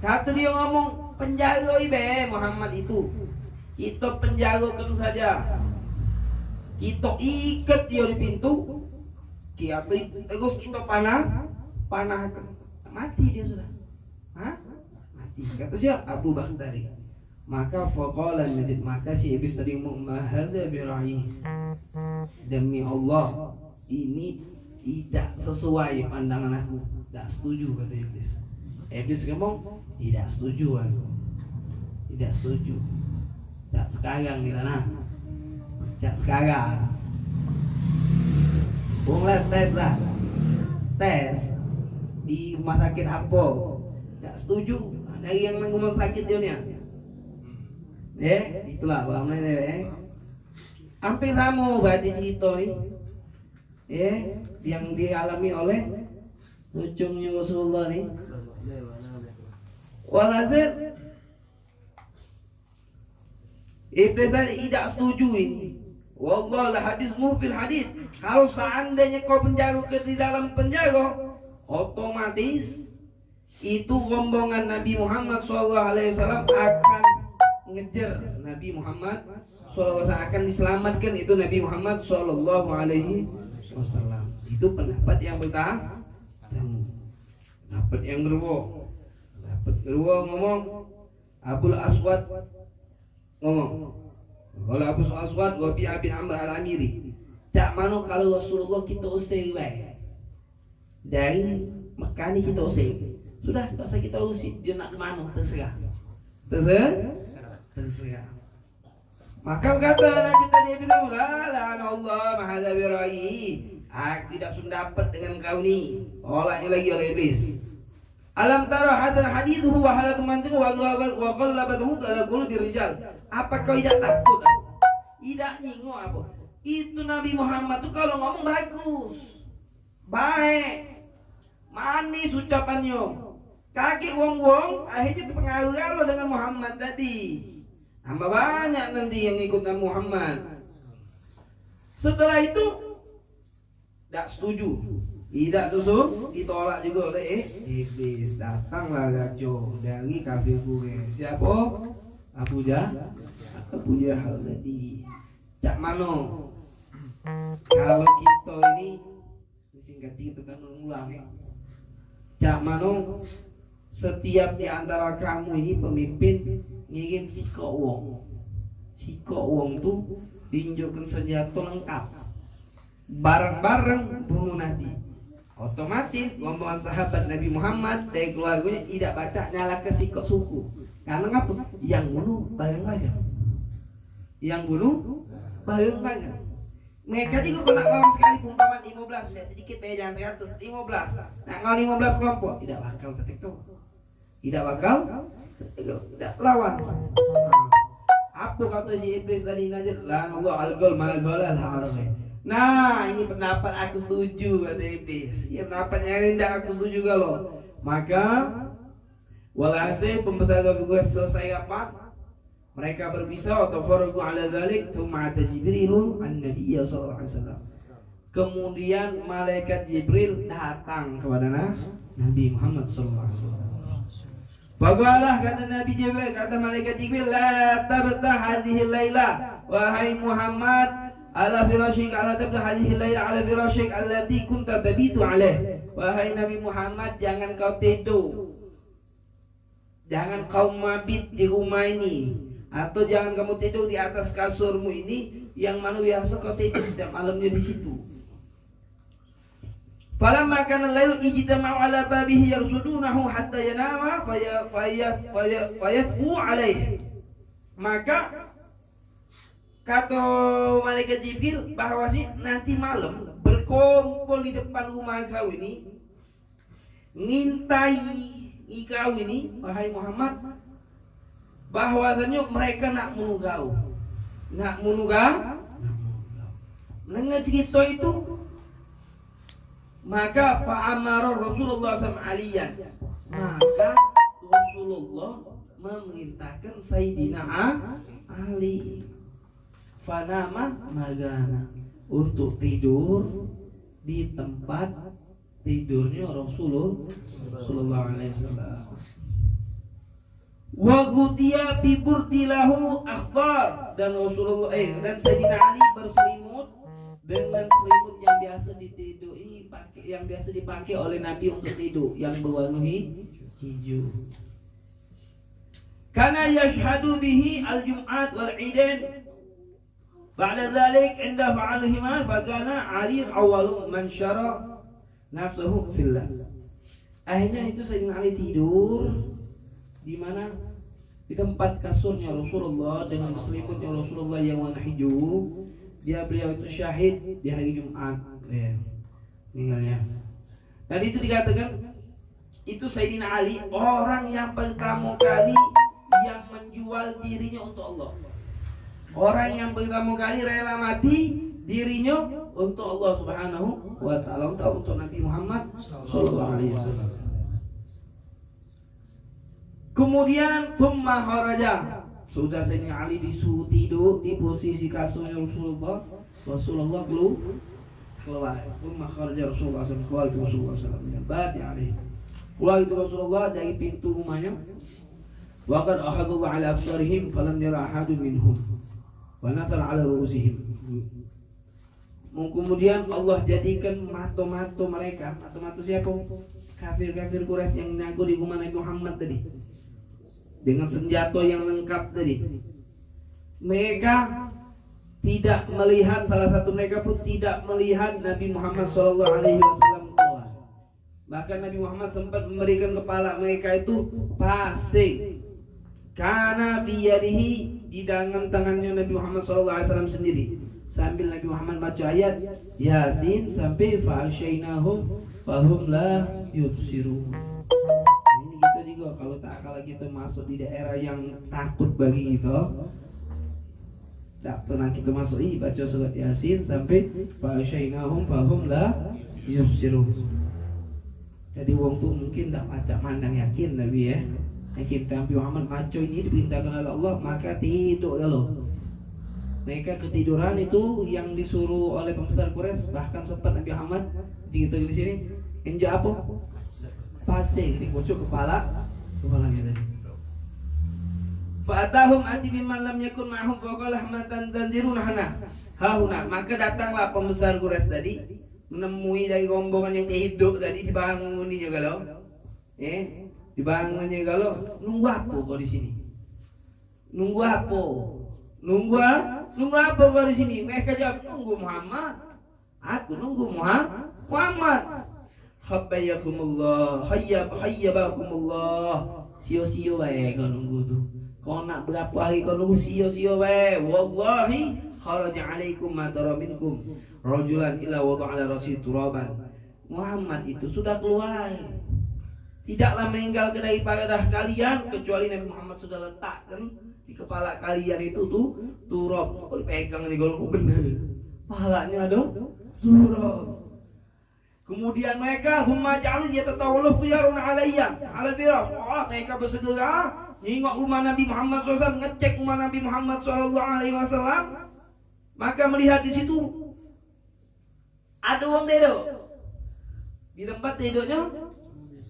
Satu dia ngomong, penjara Muhammad itu. Kita penjarakan saja. Kita ikat dia di pintu. Terus kita panahkan. Mati dia sudah. Mati. Kata siapa? Abu Bakhtari. Maka faqala Najd, maka si iblis tadi mahadza bira'i. Demi Allah, ini tidak sesuai pandangan aku. Tidak setuju, kata iblis. Iblis ngomong, tidak setuju aku. Tidak setuju. Tidak sekarang di sana. Tidak sekarang. Boleh tes lah. Tes di rumah sakit apa? Tak setuju. Dari yang rumah sakit dia ni. Itulah bagaimana Hampir sama baca cerita ni. yang dialami oleh cucunya Rasulullah nih. Walhasil Iblis tadi tidak setuju ini. Wallah la hadismu fil hadis. Kalau seandainya kau penjara ke di dalam penjara, otomatis itu rombongan Nabi Muhammad SAW akan ngejar Nabi Muhammad SAW, akan diselamatkan itu Nabi Muhammad SAW. Itu pendapat yang pertama. Pendapat yang kedua ngomong Abul Aswad ngomong. Kalau Abu Aswad Rabi'ah bin Amr al-Amiri, cak mano kalau Rasulullah kita usir dari Mekah ni kita usir. Sudah, tak usah kita usir, dia nak ke mana terserah. Terserah. Maka kata Nabi tadi bilang, la Allah mahadza birai. Aku tidak sependapat dengan kau ni. Olahnya lagi oleh iblis. Alam tara hasan hadithuhu wa halatu mantiqu wa qallabathu ala qulubi rijal. Apa kau tidak takut? Tidak nyinggung apa? Itu Nabi Muhammad tu kalau ngomong bagus, baik, manis ucapannya. Kaki wong-wong akhirnya terpengaruh kalau dengan Muhammad tadi. Tambah banyak nanti yang ikut Nabi Muhammad. Setelah itu tidak setuju, tidak setuju, ditolak juga oleh iblis. Datanglah raja dari kafir Quraisy. Siapa? Abu Jahal tadi. Cak mano? Kalau kita ini singkat itu kan mengulang ya. Cak mano? Setiap di antara kamu ini pemimpin ngirim sikok wong. Sikok wong tuh ditunjukkan senjata lengkap. Bareng-bareng bunuh Nabi. Otomatis rombongan sahabat Nabi Muhammad dari keluarganya tidak baca nyala ke sikok suku. Karena apa? Yang bunuh bayang-bayang. Yang bunuh bayang-bayang. Mereka juga kalau nak ngomong sekali perumpamaan 15, tidak sedikit bayar jangan 100, 15. Nak ngomong 15 kelompok, tidak bakal tercekok. Tidak bakal tidak lawan. Apa kata si iblis tadi najat? La Allah al-gol mal-gol al-haram. Nah, ini pendapat aku setuju kata iblis. Ya pendapat yang rendah aku setuju kalau. Maka walhasil pembesaran tugas selesai rapat, mereka berpisah atau faragu ala dzalik thumma ata Jibril an-nabiy sallallahu alaihi wasallam. Kemudian malaikat Jibril datang kepada Nabi Muhammad sallallahu alaihi wasallam. Bagalah kata Nabi Jibril, kata malaikat Jibril, la tabtah hadhihi laila, wahai Muhammad, ala firashik, ala tabtah hadhihi laila ala firashik allati kunta tabitu alaih. Wahai Nabi Muhammad, jangan kau tidur, jangan kau mabit di rumah ini, atau jangan kamu tidur di atas kasurmu ini yang mana biasa kau tidur setiap malamnya di situ. Falamma kana al-lailu ijtama'u ala babihi yarsudunahu hatta yanama fayaqu alaihi. Maka kata malaikat Jibril bahwa nanti malam berkumpul di depan rumah kau ini, ngintai kau ini wahai Muhammad, bahwasanya mereka nak bunuh kau. Nak bunuh kau. Mendengar cerita itu, maka fa'amara Rasulullah SAW, maka Rasulullah memerintahkan Sayyidina Ali fanama magana untuk tidur di tempat tidurnya Rasulullah sallallahu alaihi wasallam. Wa ghutiya bi burdilahu akhbar, dan Rasulullah dan Sayyidina Ali berselimut dengan selimut yang biasa ditiduri, yang biasa dipakai oleh Nabi untuk tidur, yang berwarna hijau. Kana yashhadu bihi al-jum'at wal 'idain. Ba'da dzalik inda fa'alihima fakana Ali awwalu man syara nafsuhu fillah. Akhirnya itu Sayyidina Ali tidur di mana? Di tempat kasurnya Rasulullah dengan selimutnya Rasulullah yang warna hijau. Beliau itu syahid di hari Jumat. Meninggalnya. Dan itu dikatakan itu Sayyidina Ali orang yang pertama kali yang menjual dirinya untuk Allah. Orang yang pertama kali rela mati dirinya untuk Allah Subhanahu wa taala, untuk Nabi Muhammad sallallahu alaihi wasallam. Kemudian thumma kharaja. Sudah Sayyidina Ali disuruh tidur di posisi kasurnya Rasulullah keluar. Thumma kharaja Rasulullah sallallahu alaihi wasallam min ba'di alaihi. Keluar itu Rasulullah dari pintu rumahnya. Wa qad akhadhu ala absarihim falam yara ahadun minhum wa nathal ala ru'usihim. Kemudian Allah jadikan mata-mata mereka, mata-mata siapa? Kafir-kafir Quraisy yang mengaku di rumah Nabi Muhammad tadi, dengan senjata yang lengkap tadi. Mereka tidak melihat, salah satu mereka pun tidak melihat Nabi Muhammad SAW keluar. Bahkan Nabi Muhammad sempat memberikan kepala mereka itu pasir. Karena biyadihi, di tangannya Nabi Muhammad SAW sendiri. Sambil Nabi Muhammad baca ayat Yasin sampai fa'asyainahum fahum la yubsirun. Ini kita juga kalau kita masuk di daerah yang takut bagi kita, tak pernah kita masuk baca surat Yasin sampai fa'asyainahum fahum la yubsirun. Jadi wong tu mungkin tak mandang yakin Nabi ya. Yakin Nabi Muhammad baca ini diperintahkan oleh Allah, maka tidur kalau mereka ketiduran itu yang disuruh oleh pembesar Quraisy. Bahkan sempat Nabi Muhammad di sini injak apa? Pasir, dikucuk kepalanya tadi. Fa'atahum ati biman lam yakun ma'hum faqala hamatan tanziruna hauna. Maka datanglah pembesar Quraisy tadi menemui dari rombongan yang hidup tadi, dibanguninya galau. Dibangunnya galau. Nunggu apa kau di sini? Nunggu apa? Nunggu apa kau di sini? Mereka jawab, nunggu Muhammad. Aku nunggu Muhammad. Khabbayakumullah, hayyabakumullah. Sio-sio bae kau nunggu tu. Kau nak berapa hari kau nunggu sio-sio bae. Wallahi kharaja alaikum ma tara minkum rajulan illa wada'a ala rasi turaban. Muhammad itu sudah keluar. Tidaklah meninggal daripada kalian kecuali Nabi Muhammad sudah letakkan di kepala kalian itu tuh turab. Kalau pegang nih kalau bener, pahalanya ada turab. Kemudian mereka humma ja'alu yatatawallu fiyaruna alayya ala biras. Mereka bersegera nyingok rumah Nabi Muhammad SAW, ngecek rumah Nabi Muhammad SAW. Maka melihat di situ ada orang tidur di tempat tidurnya.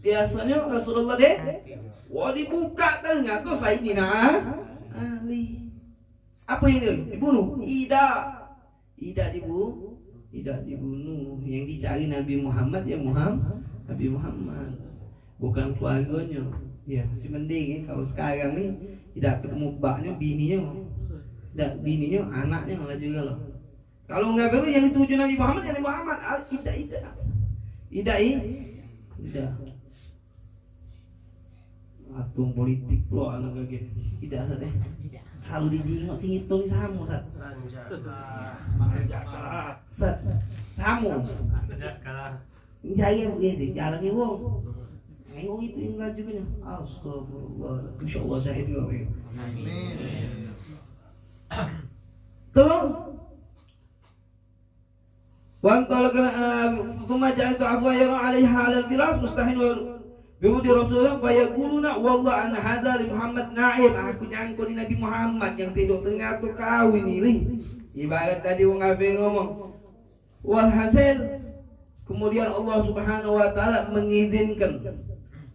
Biasanya Rasulullah deh, wah dibuka ternyata Sayyidina Ali. Apa ini? Dibunuh? Tidak dibunuh. Yang dicari Nabi Muhammad ya Nabi Muhammad, bukan keluarganya. Ya masih mending ya. Kalau sekarang nih tidak ketemu baknya, bininya, anaknya malah juga loh. Kalau nggak benar yang dituju Nabi Muhammad ya Nabi Muhammad. Tidak. Atung politik pula anak kaget. Tidak ada deh. Kalau dijingok tinggi tulis samu sat. Sat. Samu. Jaya begitu. Jalan ni wong. Wong itu yang laju punya. Astagfirullah. Insyaallah saya juga. Amin. Terus wan talaqna thumma ja'altu afwayra 'alaiha 'ala al-firas mustahin wa bimudi Rasulullah fayaquluna wallah anna hadza li Muhammad na'im. Aku nyangkut di Nabi Muhammad yang tidur tengah tu kau ini li. Ibarat tadi wong abe ngomong. Walhasil kemudian Allah Subhanahu wa taala mengizinkan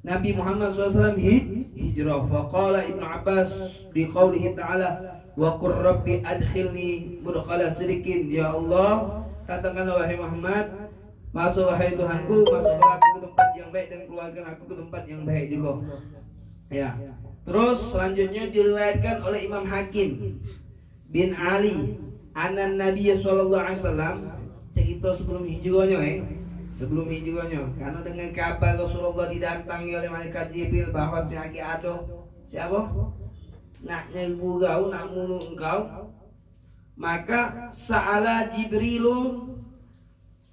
Nabi Muhammad SAW hijrah. Faqala Ibnu Abbas bi qoulihi ta'ala wa qur rabbi adkhilni mudkhala sidqin. Ya Allah, katakanlah wahai Muhammad, masuk wahai Tuhanku, masuklah aku ke tempat yang baik dan keluarkan aku ke tempat yang baik juga. Ya. Terus selanjutnya diriwayatkan oleh Imam Hakim bin Ali anan Nabi sallallahu alaihi wasallam, cerita sebelum hijrahnya sebelum hijrahnya, karena dengan kabar Rasulullah didatangi oleh malaikat Jibril bahwa lagi ada siapa? Nak nyerbu kau, nak bunuh engkau. Maka sa'ala Jibrilun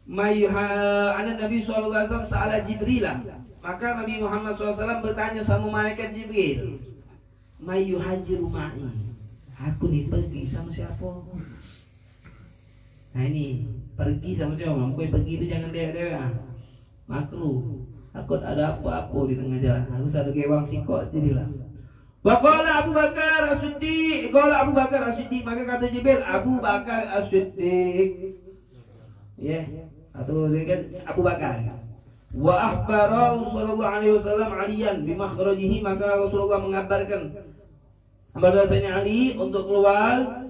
anak Nabi SAW sa'ala Jibrilah. Maka Nabi Muhammad SAW bertanya sama malaikat Jibril, mayuhajiru ma'i, aku nih pergi sama siapa? Nah ini pergi sama siapa? Pokoknya pergi itu jangan dewek-dewek. Makruh. Takut ada apa-apa di tengah jalan. Harus ada gewang sikot jadilah. Wa qala Abu Bakar As-Siddiq, qala Abu Bakar As-Siddiq, maka kata Jibril Abu Bakar As-Siddiq. Ya, atau Abu Bakar. Wa akhbara sallallahu alaihi wasallam Aliyan bi makhrajihi, maka Rasulullah mengabarkan kepada Sayyidina Ali untuk keluar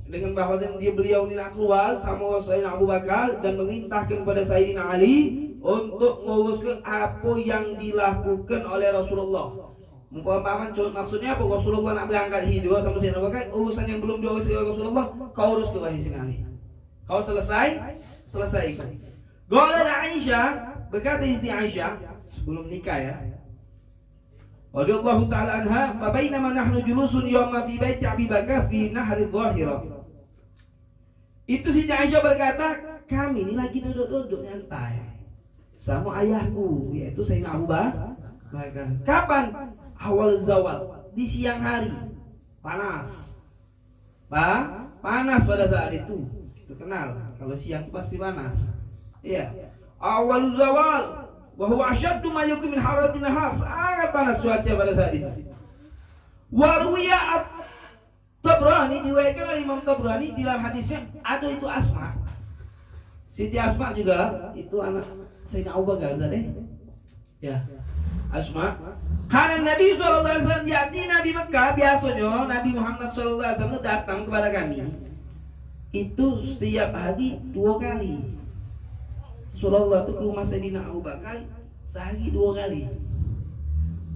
dengan bahwa beliau ini nak keluar sama Sayyidina Abu Bakar dan memerintahkan kepada Sayyidina Ali untuk menguruskan apa yang dilakukan oleh Rasulullah. Mumpamakan maksudnya apa? Rasulullah nak berangkat hijrah sama Sayyidina Abu Bakar, urusan yang belum diurus oleh Rasulullah kau urus ke Sayyidina Ali. Kau selesaikan. Qala Aisyah, berkata Siti Aisyah sebelum nikah ya. Radhiyallahu ta'ala anha, fa bainama nahnu julusun yawma fi baiti Abi Bakar fi nahri dhahirah. Itu Siti Aisyah berkata, kami ini lagi duduk-duduk nyantai sama ayahku, yaitu Sayyidina Abu Bakar. Kapan? Awal zawal, di siang hari. Panas. Panas pada saat itu. Itu kenal, kalau siang itu pasti panas. Iya. Awal zawal, wa huwa ashaddu ma yakun min haratin nahar. Sangat panas cuaca pada saat itu. Wa ruwiya Tabrani, diriwayatkan oleh Imam Tabrani di dalam hadisnya ada itu Asma. Siti Asma juga itu anak Sayyidina Abu Bakar tadi. Ya. Asma. Karena Nabi SAW ya'ti Nabi Mekah, biasanya Nabi Muhammad SAW datang kepada kami itu setiap hari 2 kali. Rasulullah itu ke rumah Sayyidina Abu Bakar sehari 2 kali.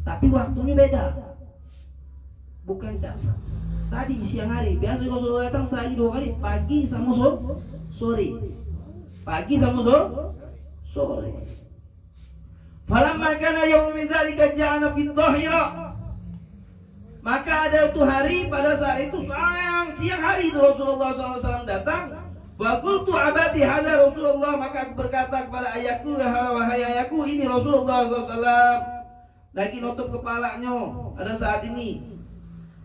Tapi waktunya beda. Bukan jasa. Tadi siang hari, biasa Rasulullah datang sehari 2 kali, pagi sama sore. Pagi sama sore. Falamma kana yawm min dzalika ja'ana fi dhahira. Maka ada itu hari, pada saat itu siang hari itu Rasulullah SAW datang. Wa qultu abadi hadza Rasulullah, maka aku berkata kepada ayahku, wahai ayahku, ini Rasulullah SAW lagi nutup kepalanya pada saat ini.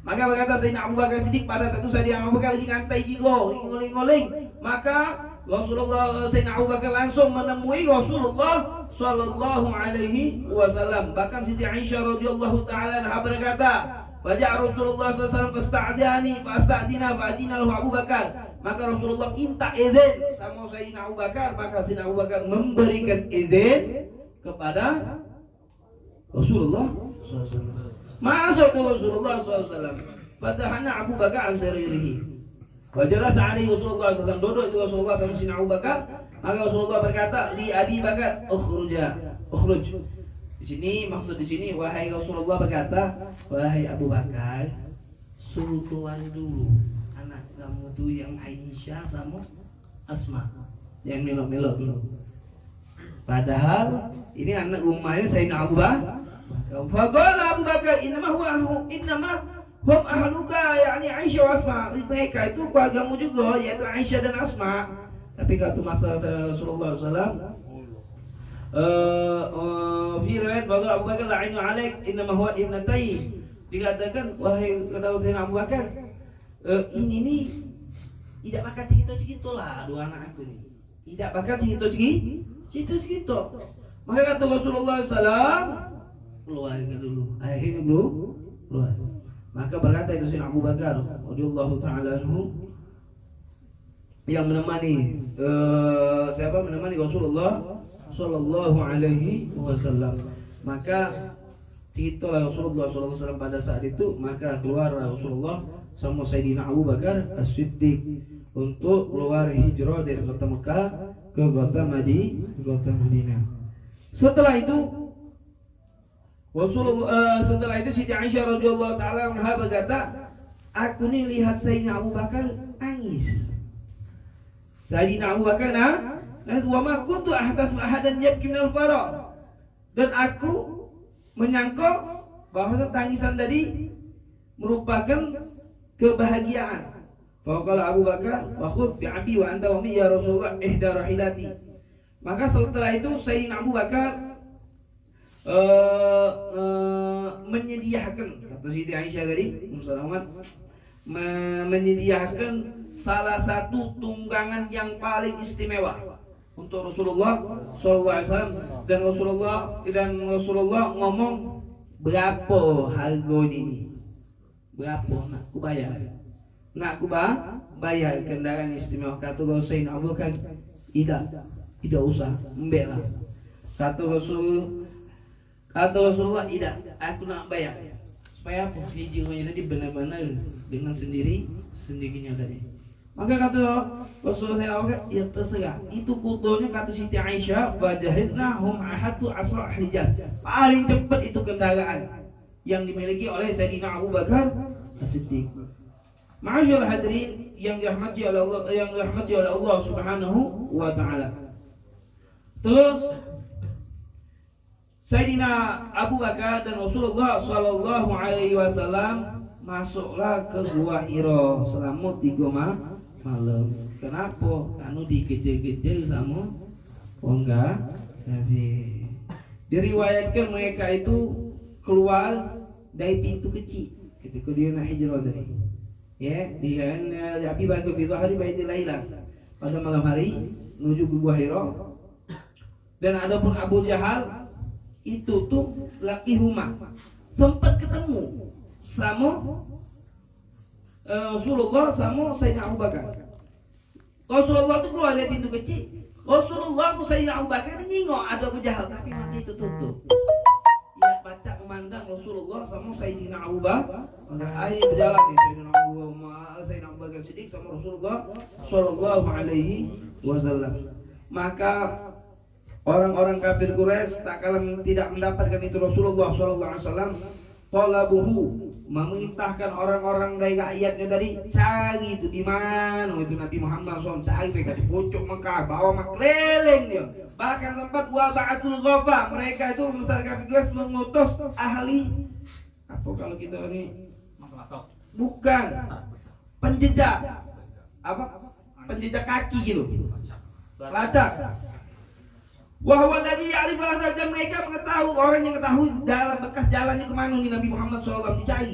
Maka berkata Sayyidina Abu Bakar Siddiq, pada satu Sayyidina Abu Bakar lagi ngantai gigo, ngoling-ngoling. Maka Rasulullah Sayyidina Abu Bakar langsung menemui Rasulullah sallallahu alaihi wasallam. Bahkan Siti Aisyah radhiyallahu taala anha berkata, "Wajah Rasulullah sallallahu alaihi wasallam fasta'dina fa'dina lahu Abu Bakar." Maka Rasulullah minta izin sama Sayyidina Abu Bakar, maka Sayyidina Abu Bakar memberikan izin kepada Rasulullah sallallahu alaihi wasallam. Masuk ke Rasulullah SAW. Fatahana Abu Bakar an saririhi. Wajalah sa'ali Rasulullah SAW. Duduk itu Rasulullah sama Sayyidina Abu Bakar. Maka Rasulullah berkata, li Abi Bakar, ukhruj. Di sini maksud di sini, wahai Rasulullah berkata, wahai Abu Bakar, suruh keluar dulu anak kamu tuh yang Aisyah sama Asma, yang melok-melok dulu. Padahal ini anak rumahnya Sayyidina Abu Bakar. Faqala Abu Bakar innama hum ahluka, yakni Aisyah wa Asma. Mereka itu keluargamu juga, yaitu Aisyah dan Asma. Tapi kata masa Rasulullah SAW, fi riwayat bahwa Abu Bakar la'inu alaik innama huwa ibnatai. Dikatakan wahai kata Abu Bakar, ini nih tidak bakal cerita-cerita lah dua anak aku nih. Tidak bakal cerita-cerita. Maka kata Rasulullah SAW, keluarnya dulu, akhirnya dulu keluar. Maka berkata itu Sayyidina Abu Bakar radhiyallahu taala anhu yang menemani menemani Rasulullah sallallahu alaihi wasallam. Maka cerita Rasulullah sallallahu alaihi wasallam pada saat itu, maka keluar Rasulullah sama Sayyidina Abu Bakar As-Siddiq untuk keluar hijrah dari kota Mekah ke kota Madinah. Setelah itu setelah itu Siti Aisyah radhiyallahu taala anha berkata, aku nih lihat Sayyidina Abu Bakar nangis. Sayyidina Abu Bakar wa ma kuntu ahtas ahadan yabki minal farah. Dan aku menyangka bahwa tangisan tadi merupakan kebahagiaan. Faqala Abu Bakar wa khudh bi abi wa anta wa mi ya Rasulullah ihda rahilati. Maka setelah itu Sayyidina Abu Bakar menyediakan, kata Siti Aisyah tadi, menyediakan salah satu tunggangan yang paling istimewa untuk Rasulullah SAW, dan Rasulullah ngomong berapa harga ini, berapa nak ku bayar, bayar kendaraan istimewa. Kata Rasulullah Abu Bakar, tidak usah, membela. Kata Rasulullah, tidak, aku nak bayar. Supaya apa? Hijrahnya tadi benar-benar dengan sendirinya tadi. Maka kata Rasulullah, ya terserah. Itu kutunya kata Siti Aisyah, wajahiznahum ahatu asra ahlijaz. Paling cepat itu kendaraan yang dimiliki oleh Sayyidina Abu Bakar As-Siddiq. Ma'asyiral hadirin yang dirahmati oleh Allah Subhanahu wa taala. Terus Sayyidina Abu Bakar dan Rasulullah sallallahu alaihi wasallam masuklah ke Gua Hira selama 3 malam. Kenapa? Karena dikejar-kejar sama orang kafir. Diriwayatkan mereka itu keluar dari pintu kecil ketika dia nak hijrah tadi. Ya, dia Abi Bakar fi dhahri baitil lailah. Pada malam hari menuju ke Gua Hira. Dan adapun Abu Jahal itu tuh laki rumah sempat ketemu sama Rasulullah sama Sayyidina Abu Bakar. Rasulullah itu keluar dari pintu kecil. Rasulullah sama Sayyidina Abu Bakar nyingok ada Abu Jahal, tapi mata itu tutup. Ia baca memandang Rasulullah sama Sayyidina Abu Bakar. Akhirnya berjalan nih Sayyidina Abu Bakar Siddiq sama Rasulullah sallallahu alaihi wasallam. Maka orang-orang kafir Quraisy tak kalah tidak mendapatkan itu Rasulullah sallallahu alaihi wasallam, talabuhu, memerintahkan orang-orang dari rakyatnya tadi cari itu di mana itu Nabi Muhammad SAW, cari mereka di pucuk Mekah, bawa keliling dia. Bahkan tempat waba'atul ghafa, mereka itu besar kafir Quraisy mengutus ahli apa kalau kita ini bukan penjejak kaki gitu, lacak. Wahwa dari arifah dan mereka mengetahui, orang yang mengetahui dalam bekas jalannya kemana nih Nabi Muhammad SAW dicari.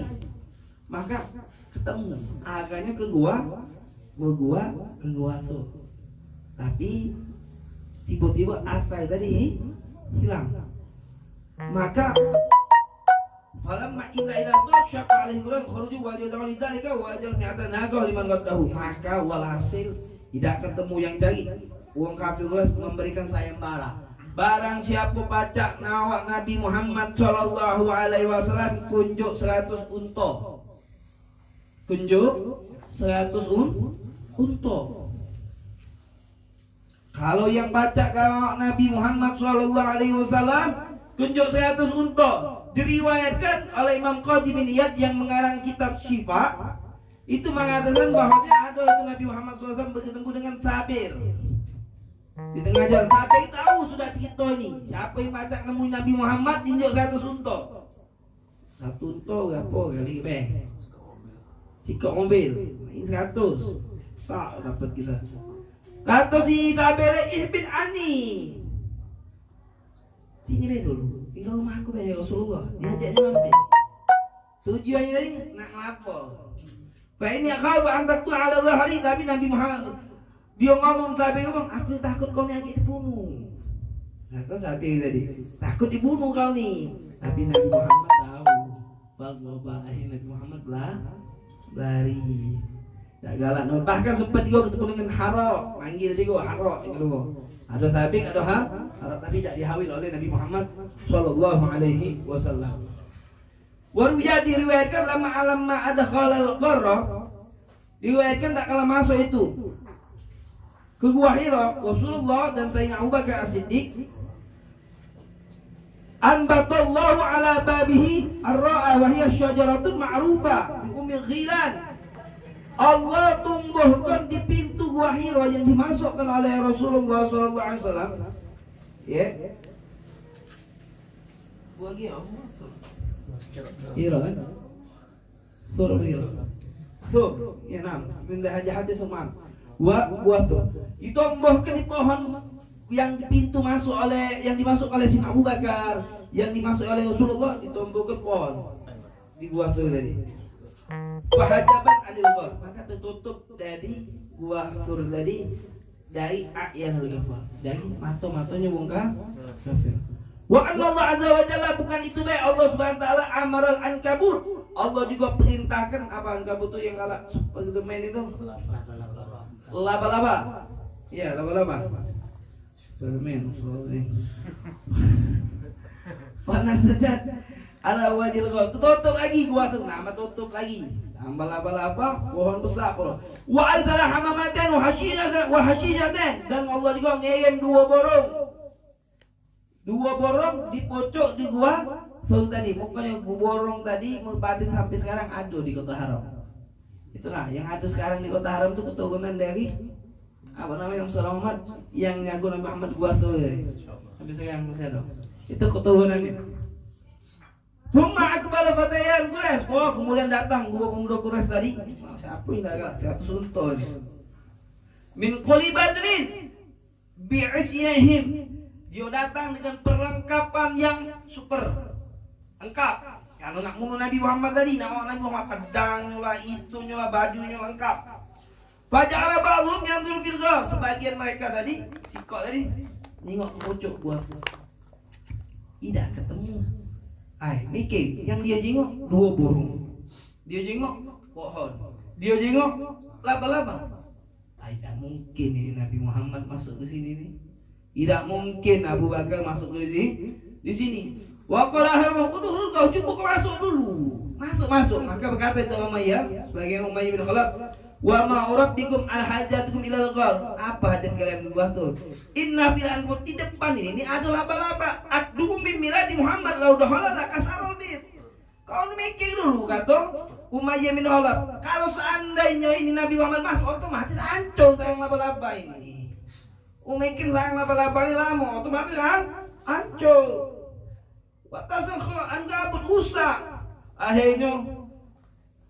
Maka ketemu, akhirnya ke gua tuh. Tapi tiba-tiba asal tadi hilang. Maka falamma ila Allah syaqa alaihi qur'an khuruju wa yad'u lidzalika wa ajal ni'atan naqa liman qadahu. Maka walhasil tidak ketemu yang cari. Uang kafir memberikan sayembara. Barang siapa baca nawak Nabi Muhammad sallallahu alaihi wasallam kunjuk 100 unta. Kunjuk 100 unta. Kalau yang baca nawak Nabi Muhammad sallallahu alaihi wasallam kunjuk 100 unta. Diriwayatkan oleh Imam Qadhi bin Iyad yang mengarang kitab Syifa, itu mengatakan bahwa ada itu Nabi Muhammad SAW bertemu dengan Sabir di tengah jalan. Sabir tahu sudah cerita ini. Siapa yang baca nemuin Nabi Muhammad tinjau 100 unta. 1 unta berapa kali sikap mobil. Ini 100. Sak dapat kita. Kata si Sabir bin Ani, sini be dulu. Tinggal rumah aku be Rasulullah. Diajaknya mampir. Tujuannya tadi nak lapor. Fa ini kau antak tu ala zahri, tapi Nabi Muhammad dia ngomong, Sabir ngomong, aku takut kau ni agak dibunuh. Kata Sabir tadi, takut dibunuh kau ni. Tapi Nabi Muhammad tahu. Bahwa akhirnya Nabi Muhammad lari. Tak galak. Bahkan sempat juga ketemu dengan Harok, panggil juga Harok itu. Ada Sabir, ada Harok, tapi tak dihawil oleh Nabi Muhammad sallallahu alaihi wasallam. Waruya diriwayatkan lama alamma ada khalal qarrah, diriwayatkan tak kala masuk itu ke Gua Hira, Rasulullah dan Sayyidina Abu Bakar As-Siddiq, anbatallahu ala babihi ar-ra'a wa hiya syajaratun ma'rufa bi ummil ghilan. Allah tumbuhkan di pintu Gua Hira yang dimasukkan oleh Rasulullah sallallahu alaihi wasallam. Ya. Gua Hira Hira kan? Surah Hira. Ya nam, minta hati semua. Buah tu. Ditumbuhkan di pohon yang pintu masuk oleh yang dimasuk oleh Sayyidina Abu Bakar, yang dimasuk oleh Rasulullah, ditumbuhkan pohon di buah tu tadi. Wahajabat anil ghar, maka tertutup dari gua Thur tadi dari a'yanul ghafar, dari mata-matanya wong kafir. Wa anna Allah azza wa jalla, bukan itu baik, Allah subhanahu wa ta'ala amaral ankabut, Allah juga perintahkan apa ankabut itu yang kalah Superman itu laba-laba. Ya, laba-laba. Superman, sorry. Panas saja. Ala wajil ghar, tutup lagi gua tuh, nama tutup lagi. Tambah laba-laba, pohon besar pula. Wa arsala hamamatan wa hashijatan, dan Allah juga ngirim dua borong di pojok di gua Thur tadi. Mukanya borong tadi merpati sampai sekarang ada di Kota Haram. Itulah yang ada sekarang di Kota Haram itu keturunan dari apa namanya Muhammad yang nyago Nabi Muhammad gua tuh ya. Sampai sekarang masih ada. Itu keturunannya. Humma akbala fatayan Quraisy. Oh, kemudian datang dua pemuda Quraisy tadi. Siapa ini agak 100 unta ini. Min quli badrin bi'isyahim. Dia datang dengan perlengkapan yang super lengkap. Kalau nak bunuh Nabi Muhammad tadi, nama Nabi Muhammad pedangnya lah, itunya lah, bajunya lengkap. Faja'ala ba'dhum yanzuru fil ghar. Sebagian mereka tadi, sikok tadi, nengok ke pojok gua. Tidak ketemu. Mikir, yang dia jengok dua burung. Dia jengok pohon. Dia jengok laba-laba. Tidak mungkin ini Nabi Muhammad masuk ke sini nih. Tidak mungkin Abu Bakar masuk ke sini. Di sini. Wa qala dulu kau cukup masuk dulu. Masuk. Maka berkata itu Umayyah, sebagian Umayyah bin Khalaf, wa ma urabbikum ahajatukum ilal ghar. Apa hajat kalian ke gua tuh? Inna fil anfus, di depan ini ada laba-laba. Akduhum min miradi Muhammad law dakhala lakasarul bit. Kau mikir dulu kata Umayyah bin Khalaf, kalau seandainya ini Nabi Muhammad masuk, otomatis hancur sayang laba-laba ini. Mungkin sayang laba-laba ini lama, otomatis hancur. Batasan anda berusaha. Akhirnya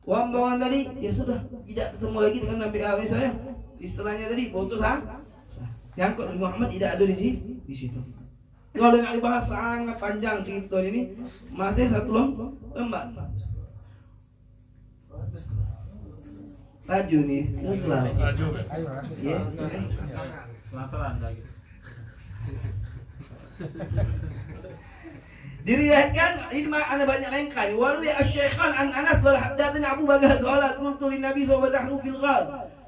rombongan tadi, ya sudah tidak ketemu lagi dengan Nabi saya. Istilahnya tadi putus yang Nabi Muhammad tidak ada di situ. Kalau nak dibahas sangat panjang cerita ini, masih satu lembar. Laju nih, terus laju. Ya, pelan-pelan lagi. Diriwayatkan ini ada banyak lengkap. Warwi asy-syaikhan an Anas wal haddatsana Abu Bakar qala qultu lin Nabi sallallahu alaihi wasallam fil ghar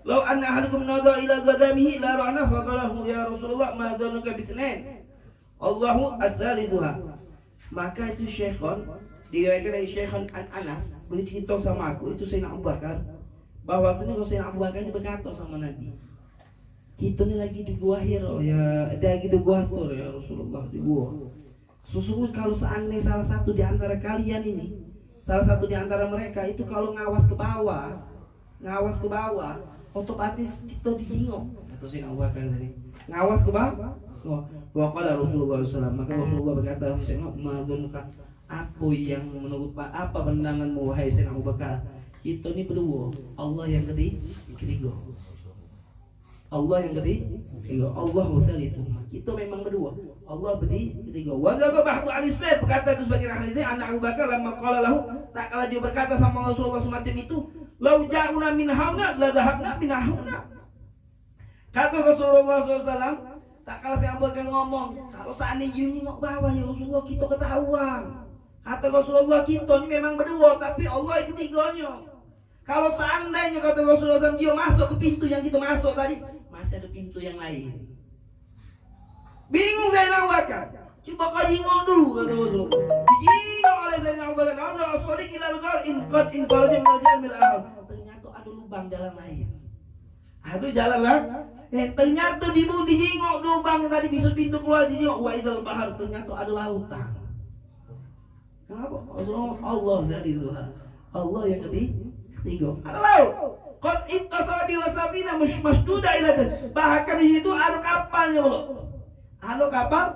law anna ahadukum nadhara ila qadamihi la ra'ana fa qalahu ya Rasulullah ma dhanuka bitnain Allahu ats-tsalitsuha. Maka itu syaikhan diriwayatkan dari syaikhan an Anas bercerita sama aku, itu Sayyidina Abu Bakar, bahwasanya Sayyidina Abu Bakar itu berkata sama Nabi, kita ni lagi di gua Hira ya, lagi di gua Thur ya Rasulullah, di gua. Sesungguhnya kalau seandainya salah satu di antara kalian ini, salah satu di antara mereka itu kalau ngawas ke bawah, otomatis kita dijingok. Atau Sayyidina Abu Bakar tadi ngawas ke bawah. Waqala Rasulullah SAW, maka Rasulullah berkata, "Ma'adunka, apa yang menurut apa pandanganmu wahai Sayyidina Abu Bakar? Kita ini berdua, Allah yang ketiga. Allah yang ketiga, Allah tsalitsu. Kita memang berdua, Allah ketiga. Wa dzaba ba'du al-Islam, berkata itu sebagian ahli Islam, anak Abu Bakar lamma qala lahu, tak kala dia berkata sama Rasulullah semacam itu, "Lau ja'una min hauna la dhahabna min hauna." Kata Rasulullah SAW, tak kala saya Abu Bakar ngomong, kalau seandainya nengok bawah ya Rasulullah, kita ketahuan. Kata Rasulullah, kita ini memang berdua, tapi Allah yang ketiganya. Kalau seandainya kata Rasulullah SAW, dia masuk ke pintu yang kita masuk tadi, masih ada pintu yang lain. Bingung saya Abu Bakar. Coba kau jingok dulu kata Rasulullah. Dijingok oleh saya Abu Bakar. Allah as-sadiq ila al-ghar in kharaja min al-jamil al-ahad. Ternyata ada lubang jalan lain. Ada jalan lah. Ternyata dijingok lubang tadi bisa pintu keluar, dijingok wa idal bahar, ternyata ada lautan. Kenapa? Rasulullah, Allah dari Tuhan. Allah yang ketiga. Ada laut. Qad ittasala bi wasabina masduda ila dan. Bahkan di situ ada kapalnya loh. Ada kapal.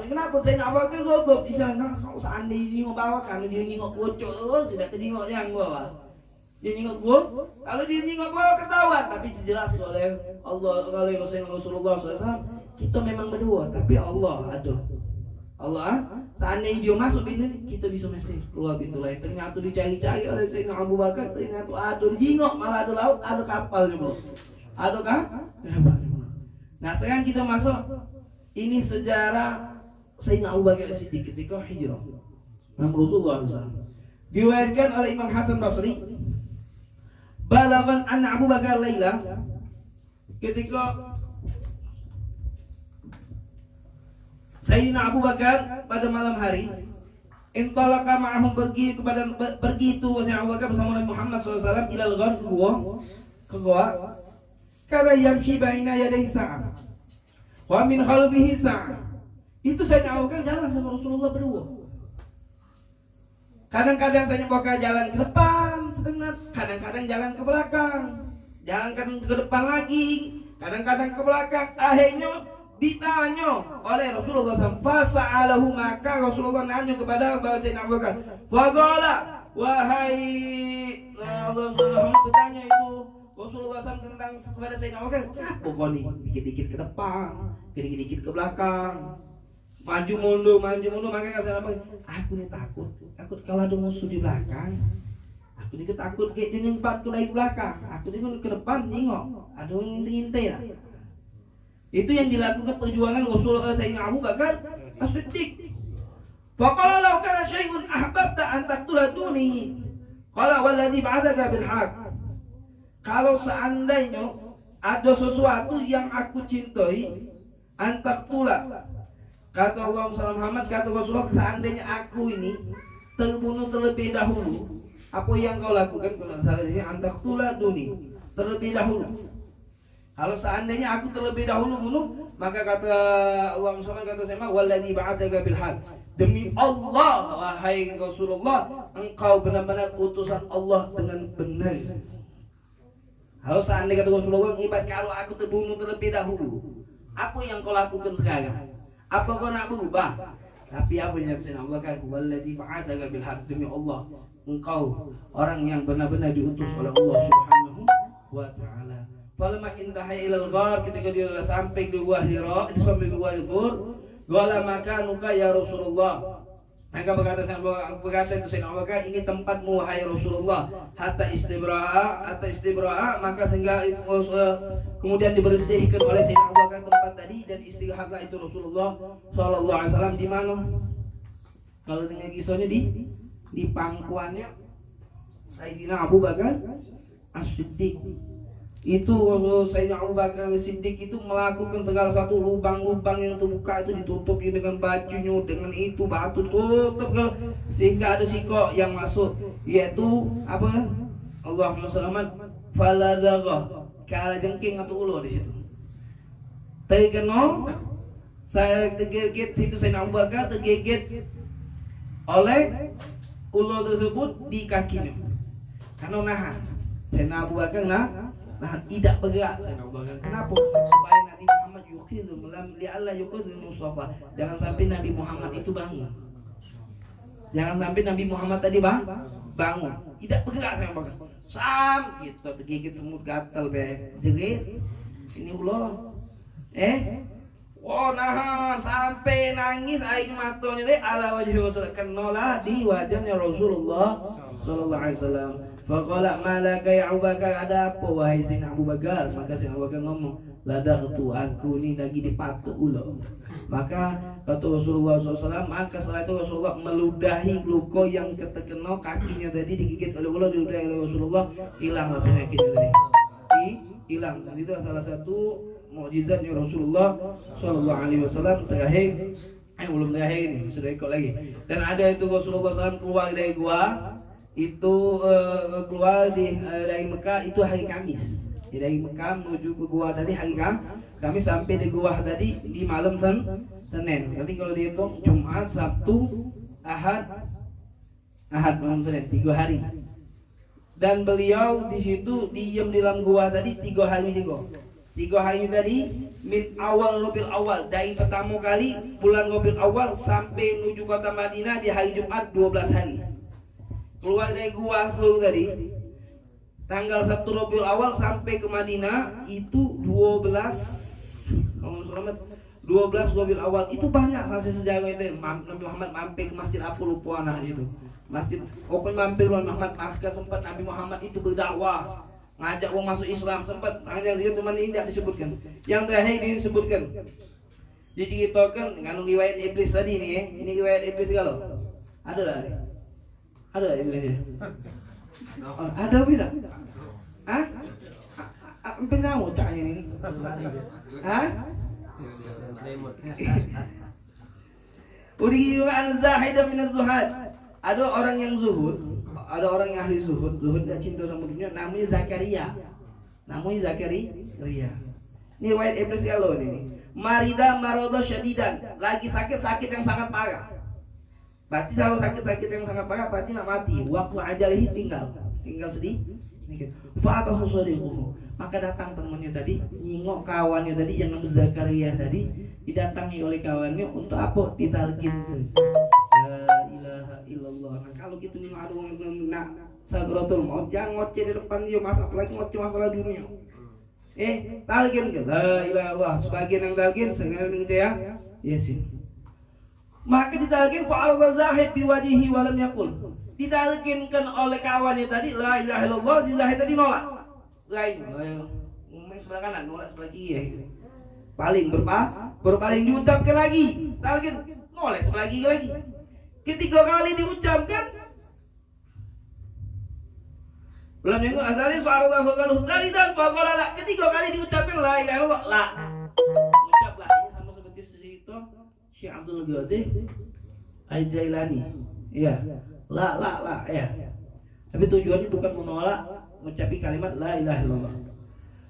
Kenapa saya nak pakai gogok di sana? Kalau seandainya bawa kan dia nyingok bocor terus, tidak nyingok yang bawah. Dia nyingok gua. Kalau dia nyingok bawah ketahuan, tapi dijelaskan oleh Allah oleh Rasulullah SAW. Kita memang berdua, tapi Allah ada. Allah, seandainya dia masuk pintu kita bisa masih keluar pintu lain. Ternyata dicari-cari oleh Sayyidina Abu Bakar, ternyata ada jingok, malah ada laut, ada kapal juga. Ada kapal juga. Nah sekarang kita masuk, ini sejarah Sayyidina Abu Bakar Siddiq ketika hijrah. Rasulullah SAW. Diriwayatkan oleh Imam Hasan Basri, balaghan anna Abu Bakar Laila ketika Sayyidina Abu Bakar pada malam hari intalaqa ma'ahum pergi itu Sayyidina Abu Bakar bersama Nabi Muhammad SAW ilal ghar ke gua kana yamshi baina yadayhi sa'ah wa min khalfihi sa'ah. Itu Sayyidina Abu Bakar jalan sama Rasulullah berdua. Kadang-kadang Sayyidina Abu Bakar jalan ke depan setengah, kadang-kadang jalan ke belakang, jalan ke depan lagi, kadang-kadang ke belakang. Akhirnya ditanya oleh Rasulullah SAW, fasa'alahu, maka Rasulullah nanya kepada Sayyidina Abu Bakar, faqala, wahai Allah SWT bertanya itu Rasulullah SAW tentang kepada Sayyidina Abu Bakar, apa kau ni? Dikit-dikit ke depan, dikit-dikit ke belakang, maju mundur, maka kata Abu Bakar, aku ni takut kalau ada musuh di belakang, aku ni takut ke dia nyempat ke belakang, aku ni ke depan tengok, ada orang ngintai lah. Itu yang dilakukan perjuangan Rasulullah Sayyidina Abu Bakar As-Siddiq. Faqala law kana syai'un ahbabta an taqtula duni. Qala walladhi ba'athaka bil haqq. Kalau seandainya ada sesuatu yang aku cintai, an taqtula. Kata Allah Muhammad, kata Rasulullah, seandainya aku ini terbunuh terlebih dahulu, apa yang kau lakukan? Kalau seandainya an taqtula duni, terlebih dahulu. Kalau seandainya aku terlebih dahulu bunuh, maka kata Allah SWT, kata saya, walladzi ba'atsaka bil haqq, demi Allah wahai Rasulullah, engkau benar-benar utusan Allah dengan benar. Kalau seandainya kata Rasulullah, ibarat kalau aku terbunuh terlebih dahulu, apa yang kau lakukan sekarang? Apa kau nak berubah? Tapi apa yang saya nak kata, walladzi ba'atsaka bil haqq, demi Allah, engkau orang yang benar-benar diutus oleh Allah Subhanahu wa taala. Falamma intahai ilal ghar, ketika dia sampai di Gua Hira, sampai di Gua Thur, qala makanuka ya Rasulullah. Maka berkata itu Sayyidina Abu Bakar, ini tempatmu wahai Rasulullah. Hatta istibra'a, maka sehingga kemudian dibersihkan oleh Sayyidina Abu Bakar tempat tadi, dan istirahatlah itu Rasulullah sallallahu alaihi wasallam. Di mana? Kalau dengan kisahnya di pangkuannya Sayyidina Abu Bakar As-Siddiq. Itu Sayyidina Abu Bakar Siddiq itu melakukan segala satu lubang-lubang yang terbuka itu ditutup dengan bajunya, dengan itu batu tutup sehingga ada sikok yang masuk, yaitu apa? Allahumma selamat faladagha, kala jengking atau ulo di situ. Terkena saya tergigit situ, Sayyidina Abu Bakar tergigit oleh ulo tersebut di kakinya. Karena nahan Sayyidina Abu Bakar tidak bergerak. Kenapa? Supaya Nabi Muhammad yuqidhu li'alla yuqidhu Mustafa. Jangan sampai Nabi Muhammad itu bangun. Jangan sampai Nabi Muhammad tadi bangun. Tidak bergerak saya bakar. Sam gitu tergigit semut gatal be. Jerit. Ini ulo. Nahan sampai nangis air matanya deh ala wajhi Rasulullah, kenolah di wajahnya Rasulullah sallallahu alaihi wasallam. Faqala malaka ya Abu Bakar, ada apa wahai Sayyidina Abu Bakar? Maka Sayyidina Abu Bakar ngomong, ladaqtu, aku ni lagi dipatuk ulo. Maka kata Rasulullah SAW, maka setelah itu Rasulullah meludahi luka yang terkena kakinya tadi, digigit oleh ulo, diludahi oleh Rasulullah, hilanglah penyakitnya tadi. Hilang. Dan itu salah satu mukjizatnya Rasulullah sallallahu alaihi wasallam. Terakhir, belum terakhir ini, sudah ikut lagi. Dan ada itu Rasulullah SAW keluar dari gua, itu keluar dari Mekah itu hari Kamis. Dari Mekah menuju ke gua tadi hari Kamis, sampai di gua tadi di malam Senin. Nanti kalau dihitung Jumat, Sabtu, Ahad malam Senin, 3 hari. Dan beliau di situ diam di dalam gua tadi 3 hari juga. 3 hari tadi min awal Rabiul Awal, dari pertama kali bulan Rabiul Awal sampai menuju kota Madinah di hari Jumat 12 hari. Keluar dari gua seluruh tadi tanggal 1 Rabiul Awal sampai ke Madinah itu 12 12 Rabiul Awal itu banyak masih sejarah itu. Nabi Muhammad mampir ke Masjid Apul Puana itu. Masjid mampir Nabi Muhammad akan sempat Nabi Muhammad itu berdakwah, ngajak orang masuk Islam, sempat hanya dia teman ini tidak disebutkan. Yang terakhir ini disebutkan. Diceritakan dengan riwayat iblis tadi nih ya. Ini riwayat iblis kalau ada lah. Ada iblis ya? Ada tidak? Hah? Pernah ucapnya ini? Hah? Uriwan zahidah minaz zuhad. Ada orang yang zuhud, ada orang yang ahli zuhud, tidak cinta sama dunia, namanya Zakaria. Ini riwayat iblis kalau ini. Marida marodo syadidan, lagi sakit yang sangat parah. Berarti kalau sakit yang sangat parah berarti nak mati. Waktu ajalihi tinggal sedih. Fa'atahu sadiquhu. Maka datang temannya tadi, nyingok kawannya tadi yang namanya Zakaria tadi, didatangi oleh kawannya untuk apa? Ditalkin. La ilaha illallah. Nah, kalau gitu nih ada orang nak sakratul maut, jangan ngoceh di depan dia, apalagi ngoceh masalah dunia. Talkin ke la ilaha illallah. Sebagian yang talkin, sebagian yang yasin. Maka ditalkin fa'alwa zahid biwajihi walam yakul. Ditalkinkan oleh kawannya tadi la ilaha illallah, si Zahid tadi nolak. Lain, ngomong sebelah kanan, nolak sebelah kiri. Berpaling diucapkan lagi, talkin, nolak sebelah kiri lagi. Ketiga kali diucapkan, belum yang azalin fa'aradahu kaluh talidan fa'aqala. Ketiga kali diucapkan la ilaha illallah, la. Ucap la, ini sama seperti itu Syekh Abdul Qadir Al-Jailani. Iya. La, ya. Tapi tujuannya bukan menolak mengucapi kalimat la ilaha illallah.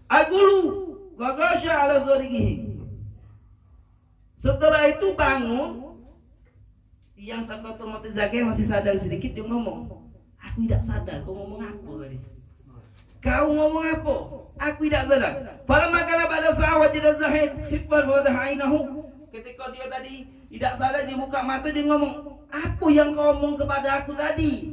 Agulu wa ghasya ala zarihi. Setelah itu bangun, yang sakratul maut Zakaria masih sadar sedikit, dia ngomong, aku tidak sadar kau ngomong apa tadi. Kau ngomong apa? Aku tidak sadar. Falamma kana ba'da sa'awat Zahid khifat wa dahainahu. Ketika dia tadi tidak sadar, dia buka mata, dia ngomong, apa yang kau ngomong kepada aku tadi?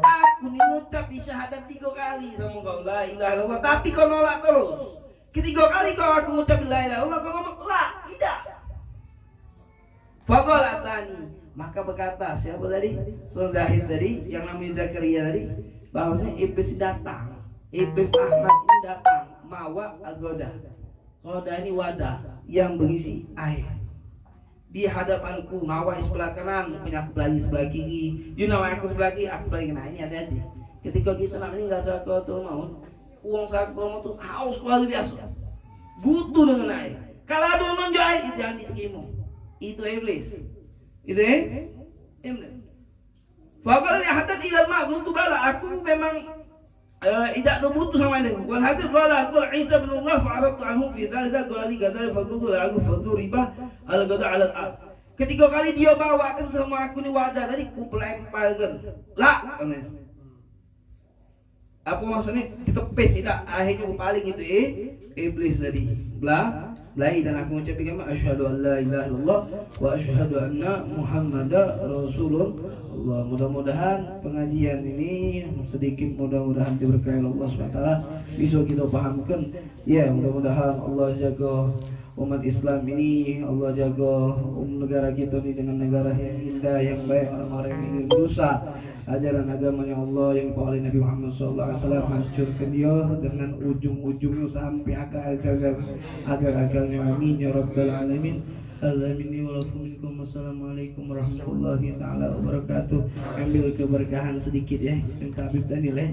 Aku nih ngucap di syahadat 3 kali sama kau la ilaha illallah, tapi kau nolak terus. Ketiga kali kau aku ngucap la ilaha illallah, kau ngomong la, tidak. Faqala tani, maka berkata siapa tadi? Zahid tadi, yang namanya Zakaria tadi, bahwasanya iblis datang. Iblis Ahmad ini datang, mawa agoda. Goda ini wadah yang berisi air. Di hadapanku, nawa sebelah kanan, punya aku belagi sebelah kiri. Dia nawa aku sebelah kiri, aku sebelah kanan. Ini hati-hati. Ketika kita nak meninggal sakratul maut, uang sakratul maut itu haus luar biasa, butuh dengan air. Kalau ada yang nonjol air, itu jangan diterima. Itu iblis. Itu iblis. Faqala hatta ila ma'dun tubala, aku memang tidak butuh sama itu. Walhasil qala qul Isa bin Allah fa'aradtu anhu fi dzalika qala li gadzal faqulu la aku faqulu riba al gada ala al. Ketika kali dia bawakan sama aku ni wadah tadi, ku lemparkan. La. Apa maksudnya? Ditepis tidak. Akhirnya ku paling itu iblis tadi. Belai dan aku mengucapkan asyhadu an la ilaha illallah wa asyhadu anna Muhammadar Rasulullah. Mudah-mudahan pengajian ini sedikit mudah-mudahan diberkahi Allah SWT, bisa kita pahamkan. Ya, mudah-mudahan Allah jaga umat Islam ini, Allah jaga negara kita ini dengan negara yang indah, yang baik. Orang-orang yang ingin berusaha ajaran agamanya Allah yang dibawa oleh Nabi Muhammad SAW, hancurkan dia dengan ujung-ujungnya sampai akar-akarnya. Amin ya rabbal alamin. Alhamdulillah walaupun wassalamualaikum warahmatullahi ta'ala wabarakatuh. Ambil keberkahan sedikit ya, minta Habib Daniel ya.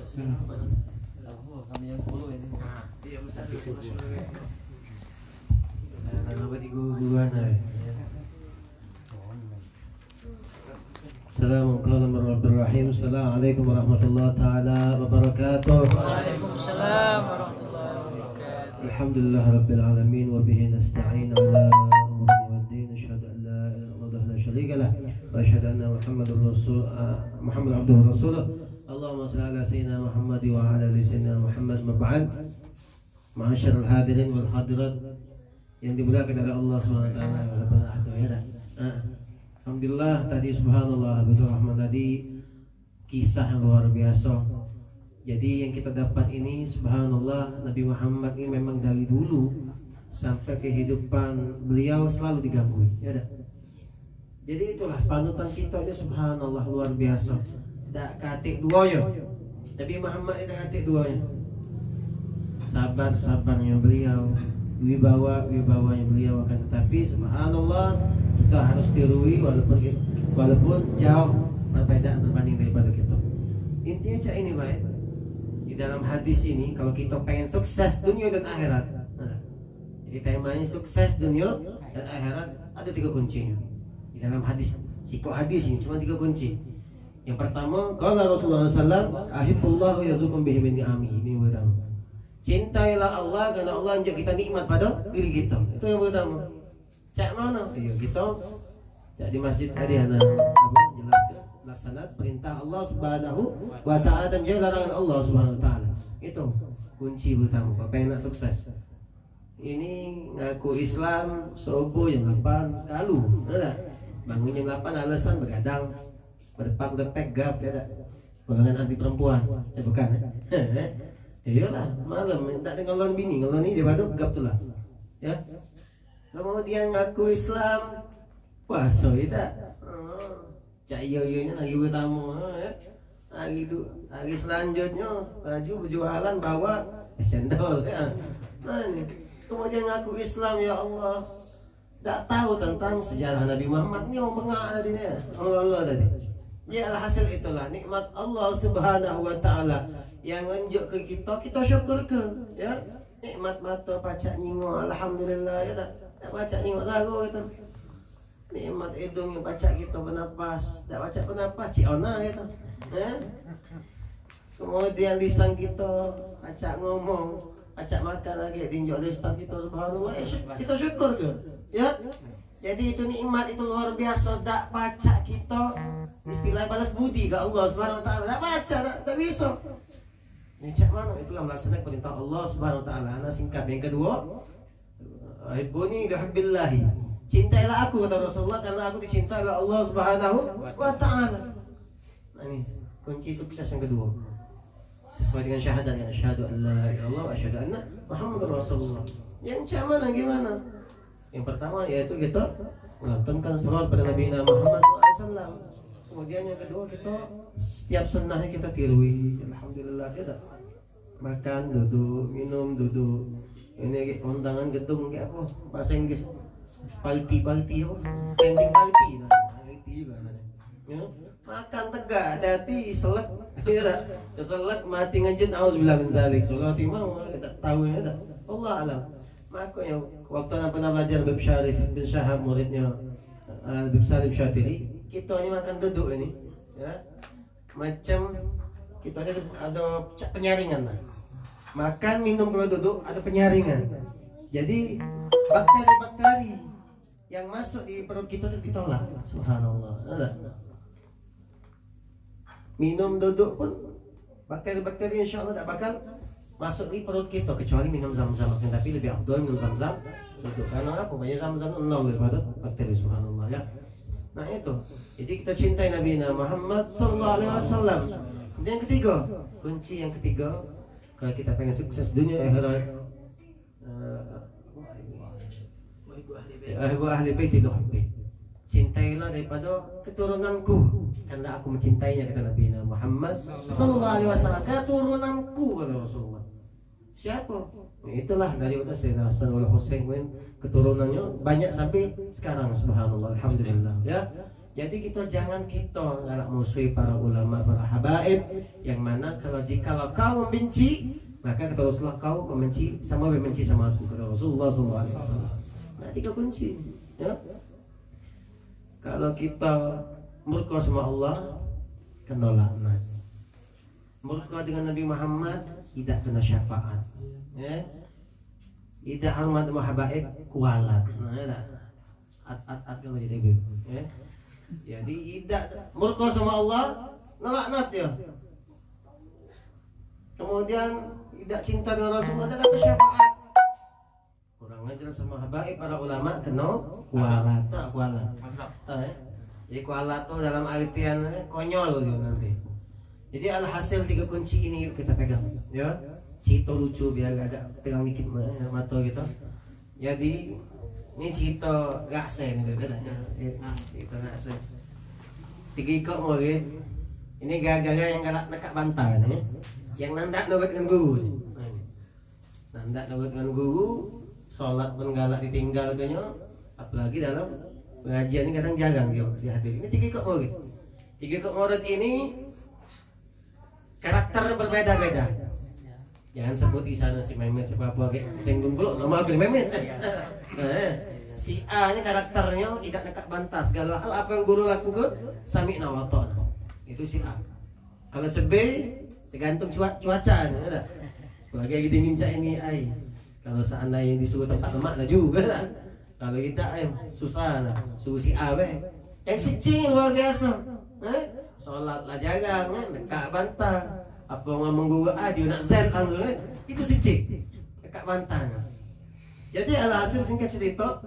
Bismillahirrahmanirrahim. Assalamualaikum warahmatullahi ta'ala wabarakatuh. Waalaikumsalam warahmatullahi wabarakatuh. Alhamdulillah rabbil alamin wa bihi nasta'in ala umuri waddin. Asyhadu an la ilaha illallah la syarika lah wa asyhadu anna Muhammad abduhu wa rasuluh. Allahumma shalli ala sayyidina Muhammad wa ala ali sayyidina Muhammad. Mab'ad. Ma'asyiral hadirin wal hadirat yang dimuliakan oleh Allah SWT. Alhamdulillah tadi subhanallah Habibur Rahman tadi kisah yang luar biasa. Jadi yang kita dapat ini subhanallah, Nabi Muhammad ini memang dari dulu sampai kehidupan beliau selalu diganggu. Ya dah. Jadi itulah panutan kita itu subhanallah luar biasa. Tak katik dua ya. Nabi Muhammad itu katik dua ya. Sabar-sabarnya beliau, wibawanya beliau, akan tetapi subhanallah kita harus tirui walaupun jauh berbeda berbanding daripada kita. Intinya cak ini baik. Di dalam hadis ini kalau kita pengen sukses dunia dan akhirat. Jadi temanya sukses dunia dan akhirat ada 3 kuncinya. Di dalam hadis, sikok hadis ini cuma 3 kunci. Yang pertama, qala Rasulullah SAW, ahibbullah wa yarzuqum bihi min ni'amihi. Ini yang pertama. Cintailah Allah karena Allah unjuk kita nikmat pada diri kita. Itu yang pertama. Cak mana? Iya, kita cak di masjid tadi ana jelaskan laksana perintah Allah Subhanahu wa taala dan juga larangan Allah Subhanahu wa taala. Itu kunci pertama kalau pengen nak sukses. Ini ngaku Islam subuh jam 8 kalu, ada. Bangun jam 8 alasan begadang, berdepak-depek gap, ada. Golongan anti perempuan, bukan? Iyalah, malam tak ada ngelon bini, ngelon ini dia baru gap tu lah. Ya. Kemudian ngaku Islam, puasa kita. Cak iyo-iyonya lagi bertamu, ya. Hari selanjutnya baju berjualan bawa cendol, ya. Nah, ini. Kemudian ngaku Islam, ya Allah. Tak tahu tentang sejarah Nabi Muhammad ni orang bengak tadi ni. Allah tadi. Ya alhasil itulah nikmat Allah Subhanahu wa taala yang unjuk ke kita, kita syukur ke, ya. Nikmat mata pacak nyingok, alhamdulillah, ya tak. Tak pacak nyingok saru kita. Nikmat hidung yang pacak kita bernapas, tak pacak bernapas cik ona kita. Ya. Kemudian lisan kita pacak ngomong, pacak makan lagi, tinjau dari staff kita, subhanallah, kita syukur ke? Ya. Jadi itu nikmat itu luar biasa. Tak pacak kita istilah balas budi ke Allah Subhanahu wa taala. Tak baca, tak bisa. Ini cak mana? Itulah melaksanakan perintah Allah Subhanahu wa taala. Ana singkat yang kedua, Ibbuni bihabbillahi. Cintailah aku kata Rasulullah karena aku dicintai oleh Allah Subhanahu wa taala. Nah, ini kunci sukses yang kedua. Sesuai dengan syahadat yang asyhadu an la ilaha illallah wa asyhadu anna Muhammadar Rasulullah. Yang cak mana gimana? Yang pertama yaitu kita melantunkan salawat pada Nabi Muhammad SAW. Kemudian yang kedua kita setiap sunnahnya kita tirui. Alhamdulillah kita makan duduk, minum duduk. Ini kondangan gedung kayak apa? Bahasa Inggris party apa? Standing party. Nah, party juga namanya. Ya, makan tegak, hati-hati selek. Ya, keselek mati ngejut auzubillah min zalik. Soalnya mau kita tahu ya tak. Allah alam. Maka yang waktu yang pernah belajar Habib Syarif bin Syahab muridnya Habib Salim Syatiri, kita ini makan duduk ini, ya, macam kita ada penyaringan lah. Makan minum kalau duduk ada penyaringan. Jadi bakteri-bakteri yang masuk di perut kita itu ditolak. Subhanallah. Ada. Minum duduk pun bakteri-bakteri insya Allah tidak bakal masuk di perut kita kecuali minum zam-zam. Tapi lebih afdal minum zam-zam duduk. Karena apa? Banyak zam-zam nol daripada bakteri. Subhanallah, ya. Nah itu. Jadi kita cintai Nabi Muhammad sallallahu alaihi wasallam. Dan yang ketiga, kunci yang ketiga kalau kita pengen sukses dunia akhirat, ahli bait nuhibbi. Cintailah daripada keturunanku karena aku mencintainya, kata Nabi Muhammad sallallahu alaihi wasallam. Keturunanku, kata Rasulullah. Siapa? Itulah daripada Sayyidina Hasan wal Husain, keturunannya banyak sampai sekarang, subhanallah, alhamdulillah, ya. Jadi kita jangan kita ngalak musuhi para ulama, para habaib, yang mana kalau kau membenci, maka kata Rasulullah kau membenci sama aku, kata Rasulullah SAW. Nah, 3 kunci, ya. Kalau kita murka sama Allah, kena laknat. Murka dengan Nabi Muhammad, tidak kena syafaat, ya. Tidak hormat sama habaib, kualat. Nah, ya. At kalau jadi gitu, ya. Jadi tidak murka sama Allah, ngelaknat ya. Kemudian tidak cinta dengan Rasulullah, tidak ada syafaat. Kurang ajar sama habaib para ulama, kena kualat. Tak kualat. Jadi kualat itu dalam artian konyol gitu nanti. Jadi alhasil 3 kunci ini yuk kita pegang, ya. Situ lucu biar agak tegang dikit mata kita. Jadi ini cerita Raksen gitu kan. Cerita Raksen. Tiga ikut murid. Ini gara-gara yang galak dekat bantal ni. Yang nandak nurut dengan guru. Nandak nurut dengan guru, solat pun galak ditinggal kanya. Apalagi dalam pengajian ini kadang jarang dia hadir. Ini tiga ikut murid. Tiga ikut murid ini karakter berbeda-beda. Jangan sebut di sana si Mehmet siapa apa kayak singgung dulu nama aku Mehmet. Si A ini karakternya tidak dekat bantah segala hal apa yang guru lakukan sami'na wa ta'na. Itu si A. Kalau si B tergantung cuaca ada. Lagi dingin cak ini ai. Kalau seandainya disuruh tempat lemak lah juga lah. Kalau tidak susah lah. Suruh si A be. Yang si C luar biasa. Solat lah jarang dekat bantah. Apa ngomong guru A dia nak Z langsung itu si C dekat bantah. Jadi alhasil singkat cerita.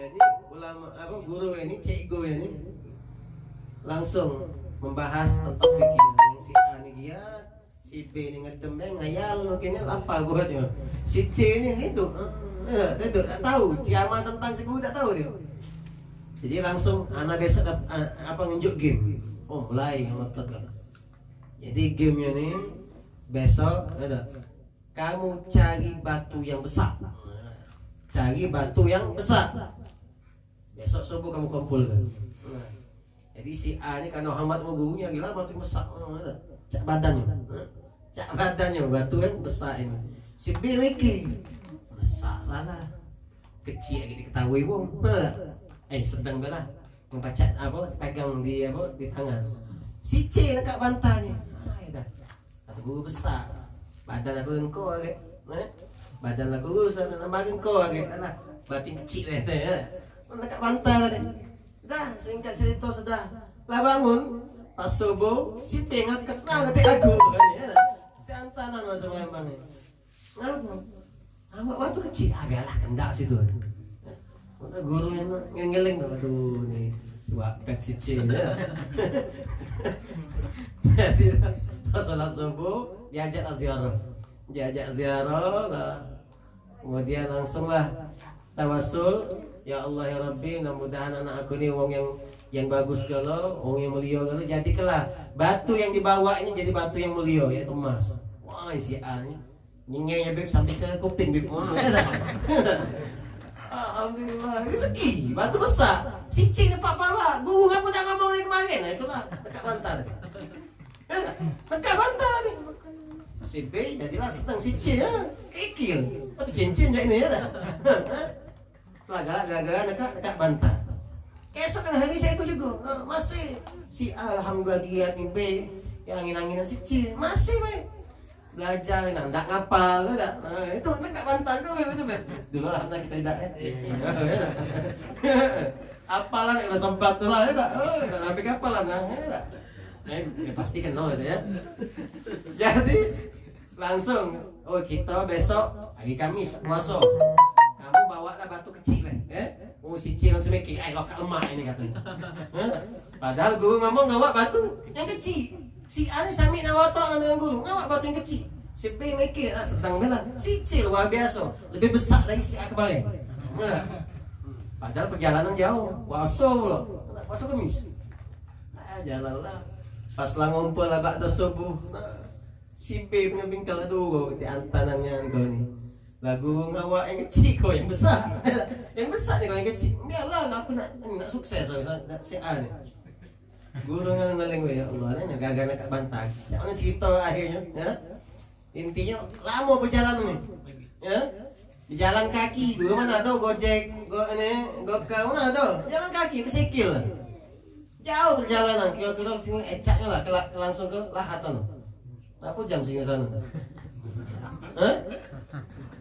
Jadi ulama apa guru ini cikgu ini langsung membahas tentang fikih yang si A ni giat, si B ni ngedem ngayal mungkinnya apa buatnya. Si C ni itu tak tahu ciama tentang si guru tak tahu dia. Jadi langsung anak besok apa nunjuk game. Oh mulai ngotot kan. Jadi gamenya ni besok ada kamu cari batu yang besar. Cari batu yang besar. Besok subuh kamu kumpulkan. Jadi si A ni kalau Muhammad mau gurunya gila batu yang besar. Cak badannya. Cak badannya batu yang besar ini. Si B mikir besar salah. Kecil lagi diketahui pun. Sedang belah. Yang pacat apa pegang di apa di tangan. Si C dekat bantalnya. Batu guru besar. Badan aku engkau agak. Badan aku rusak nak bagi engkau agak. Alah, batin kecil dekat bantal tadi. Dah, singkat cerita sudah. Lah bangun pas subuh, si P ngangkat ngetik aku. Kita antanan masuk lembang ni. Ngapa? Awak batu kecil agaklah kendak situ. Mana guru yang ngeling batu ni. Sebab pet si C. Jadi pas salat subuh diajak ziarah. Diajak ziarah lah. Kemudian langsunglah tawasul. Ya Allah ya Rabbi, mudah-mudahan anak aku ni orang yang bagus kalau, orang yang mulia kalau, jadikanlah batu yang dibawa ini jadi batu yang mulia, yaitu emas. Wah si A ni nyengenya beb sampai ke kuping beb. Alhamdulillah, rezeki batu besar. Si C dapat pala. Guru apa dah ngomong ni kemarin? Nah itulah dekat bantal. Dekat bantal ni. Si B jadilah senang si C kikil. Batu cincin je ini ya dah. Gara-gara dekat bantal. Keesokan hari saya itu juga masih si A alhamdulillah giat ni B yang angin-anginan si C masih baik. Belajar nak ngapal tak? Itu dekat bantal tu betul betul. Dulu lah kita tidak apalan kalau sempat tu lah tak. Tak sampai kapalan tak. Pasti kenal itu ya. Jadi langsung kita besok hari Khamis puasa. Kamu bawa lah batu kecil si C langsung mikir, lokak lemah ini katanya. Padahal guru ngomong ngawak batu yang kecil. Si A ni sambil nak watak dengan guru, ngawak batu yang kecil. Si B mikir sedang bela. Si C luar biasa, lebih besar dari si A kemarin. Padahal perjalanan jauh, puasa pula. Puasa Khamis. Jalanlah. Pas lah ngumpul lah ba'da subuh. Si B punya bingkal dulu di antanannya kau ni. Lagu ngawak yang kecil kau yang besar. Yang besar ni kau yang kecil. Biarlah aku nak sukses si A ni. Guru ngaling ya Allah ni gagal nak bantai. Macam mana cerita akhirnya ya? Intinya lama perjalanan ni. Ya? Berjalan kaki dulu mana tu Gojek, Gokar mana tu? Jalan kaki ke sikil. Jauh perjalanan kira-kira sini ecaknya lah langsung ke Lahat sana. Berapa jam sini sana?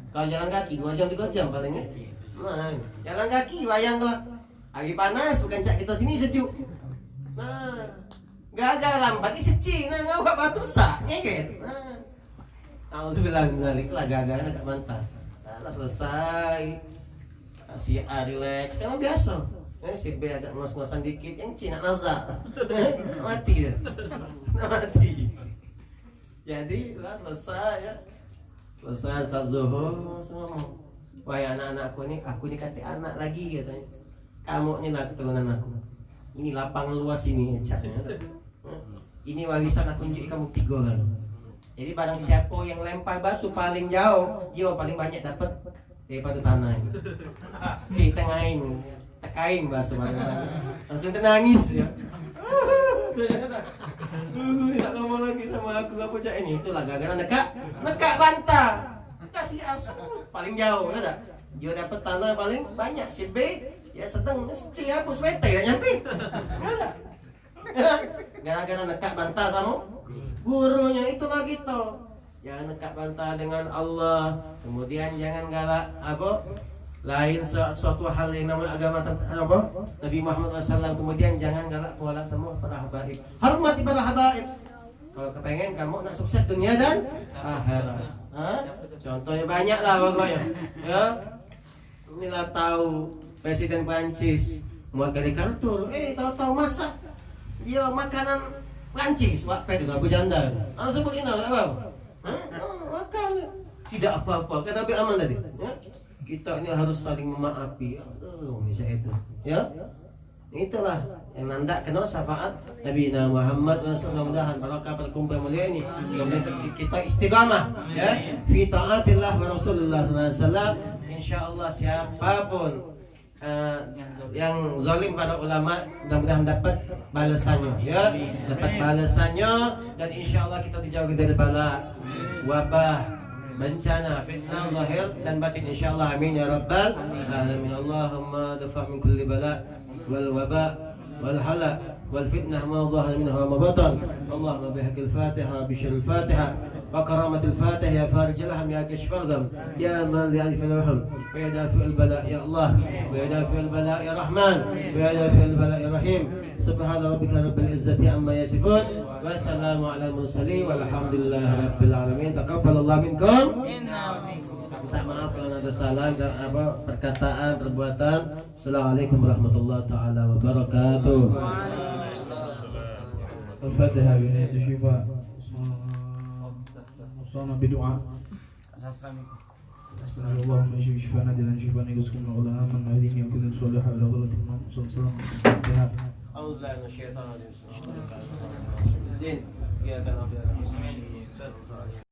Kalau jalan kaki 2 jam 3 jam palingnya. Nah, jalan kaki bayanglah. Hari panas bukan cak kita sini sejuk. Nah, gagal lambat seci ngawak batu besar nyeget. Nah. Auzubillah min dzalik lah gagal dekat bantal. Dah selesai. Si A relax karena biasa. Si B agak ngos-ngosan dikit, yang C nak nazar. Mati dia. Mati. Jadi lah selesai ya. Selesai Ustaz Zuhur semua. wahai anak-anakku nih, aku dikasih anak lagi katanya. Kamu inilah keturunan aku. Ini lapang luas ini catnya. Ini warisan aku tunjuk kamu 3 orang. Jadi barang siapa yang lempar batu paling jauh, dia paling banyak dapat daripada tanah ini. Si tengahin, tekain bahasa mana. Langsung nangis ya. Tak ngomong lagi sama aku apa cak ini. Itulah gara-gara nekak bantah. Kasih asuh paling jauh ya tak? Dia dapat tanah paling banyak. Si B ya sedang si apa swete tak nyampe. Ya tak? Gara-gara nekak bantah sama gurunya, itulah gitu. Jangan nekak bantah dengan Allah. Kemudian jangan galak apa? Lain suatu hal yang namanya agama apa? Nabi Muhammad SAW. Kemudian jangan galak kualat semua para habaib. Hormati para habaib. Kalau kepengen kamu nak sukses dunia dan akhirat. Contohnya banyak lah pokoknya. Ya. Inilah tahu Presiden Prancis buat kali kartu. Tahu-tahu masak dia makanan Prancis, waktu itu Abu Janda. Sebut ini apa? Makan. Tidak apa-apa. Kata Abi Aman tadi. Ya? Kita ini harus saling memaafi. Bisa itu. Ya. Itulah yang nanda kena syafaat Nabi Muhammad SAW. Mudah-mudahan barakah perkumpulan mulia ini kita istiqamah ya fi taatillah wa Rasulullah SAW. Insyaallah siapapun yang zalim pada ulama mudah-mudahan dapat balasannya ya, dapat balasannya, dan insyaallah kita dijauhkan dari bala, wabah, bencana, fitnah zahir dan batin insyaallah. Amin ya rabbal alamin. Allahumma dafa' min kulli bala wal waba wal hala wal fitnah ma dhahara minha wa ma batan. Allahumma bihaqil Fatiha bi syarril Fatiha wa karamatil Fatiha ya farijal ham ya kashfal gham ya man li alif alham wa ya dafi'ul bala ya Allah wa ya dafi'ul bala ya Rahman wa ya dafi'ul bala ya Rahim. Subhana rabbika rabbil izzati amma yasifun wa salamun alal mursalin walhamdulillahi rabbil alamin. Taqabbalallahu minkum. Inna minkum. Minta maaf kalau ada salah dan apa perkataan, perbuatan. Assalamualaikum warahmatullahi taala wabarakatuh. الفاتحة بنية الشفاء وصانا بدعاء اللهم اشف شفانا دلنا شفانا يسكن ولا آمنا هذه يكون صالحا إلى غلط المام صلى الله عليه وسلم. أعوذ بالله من الشيطان الرجيم.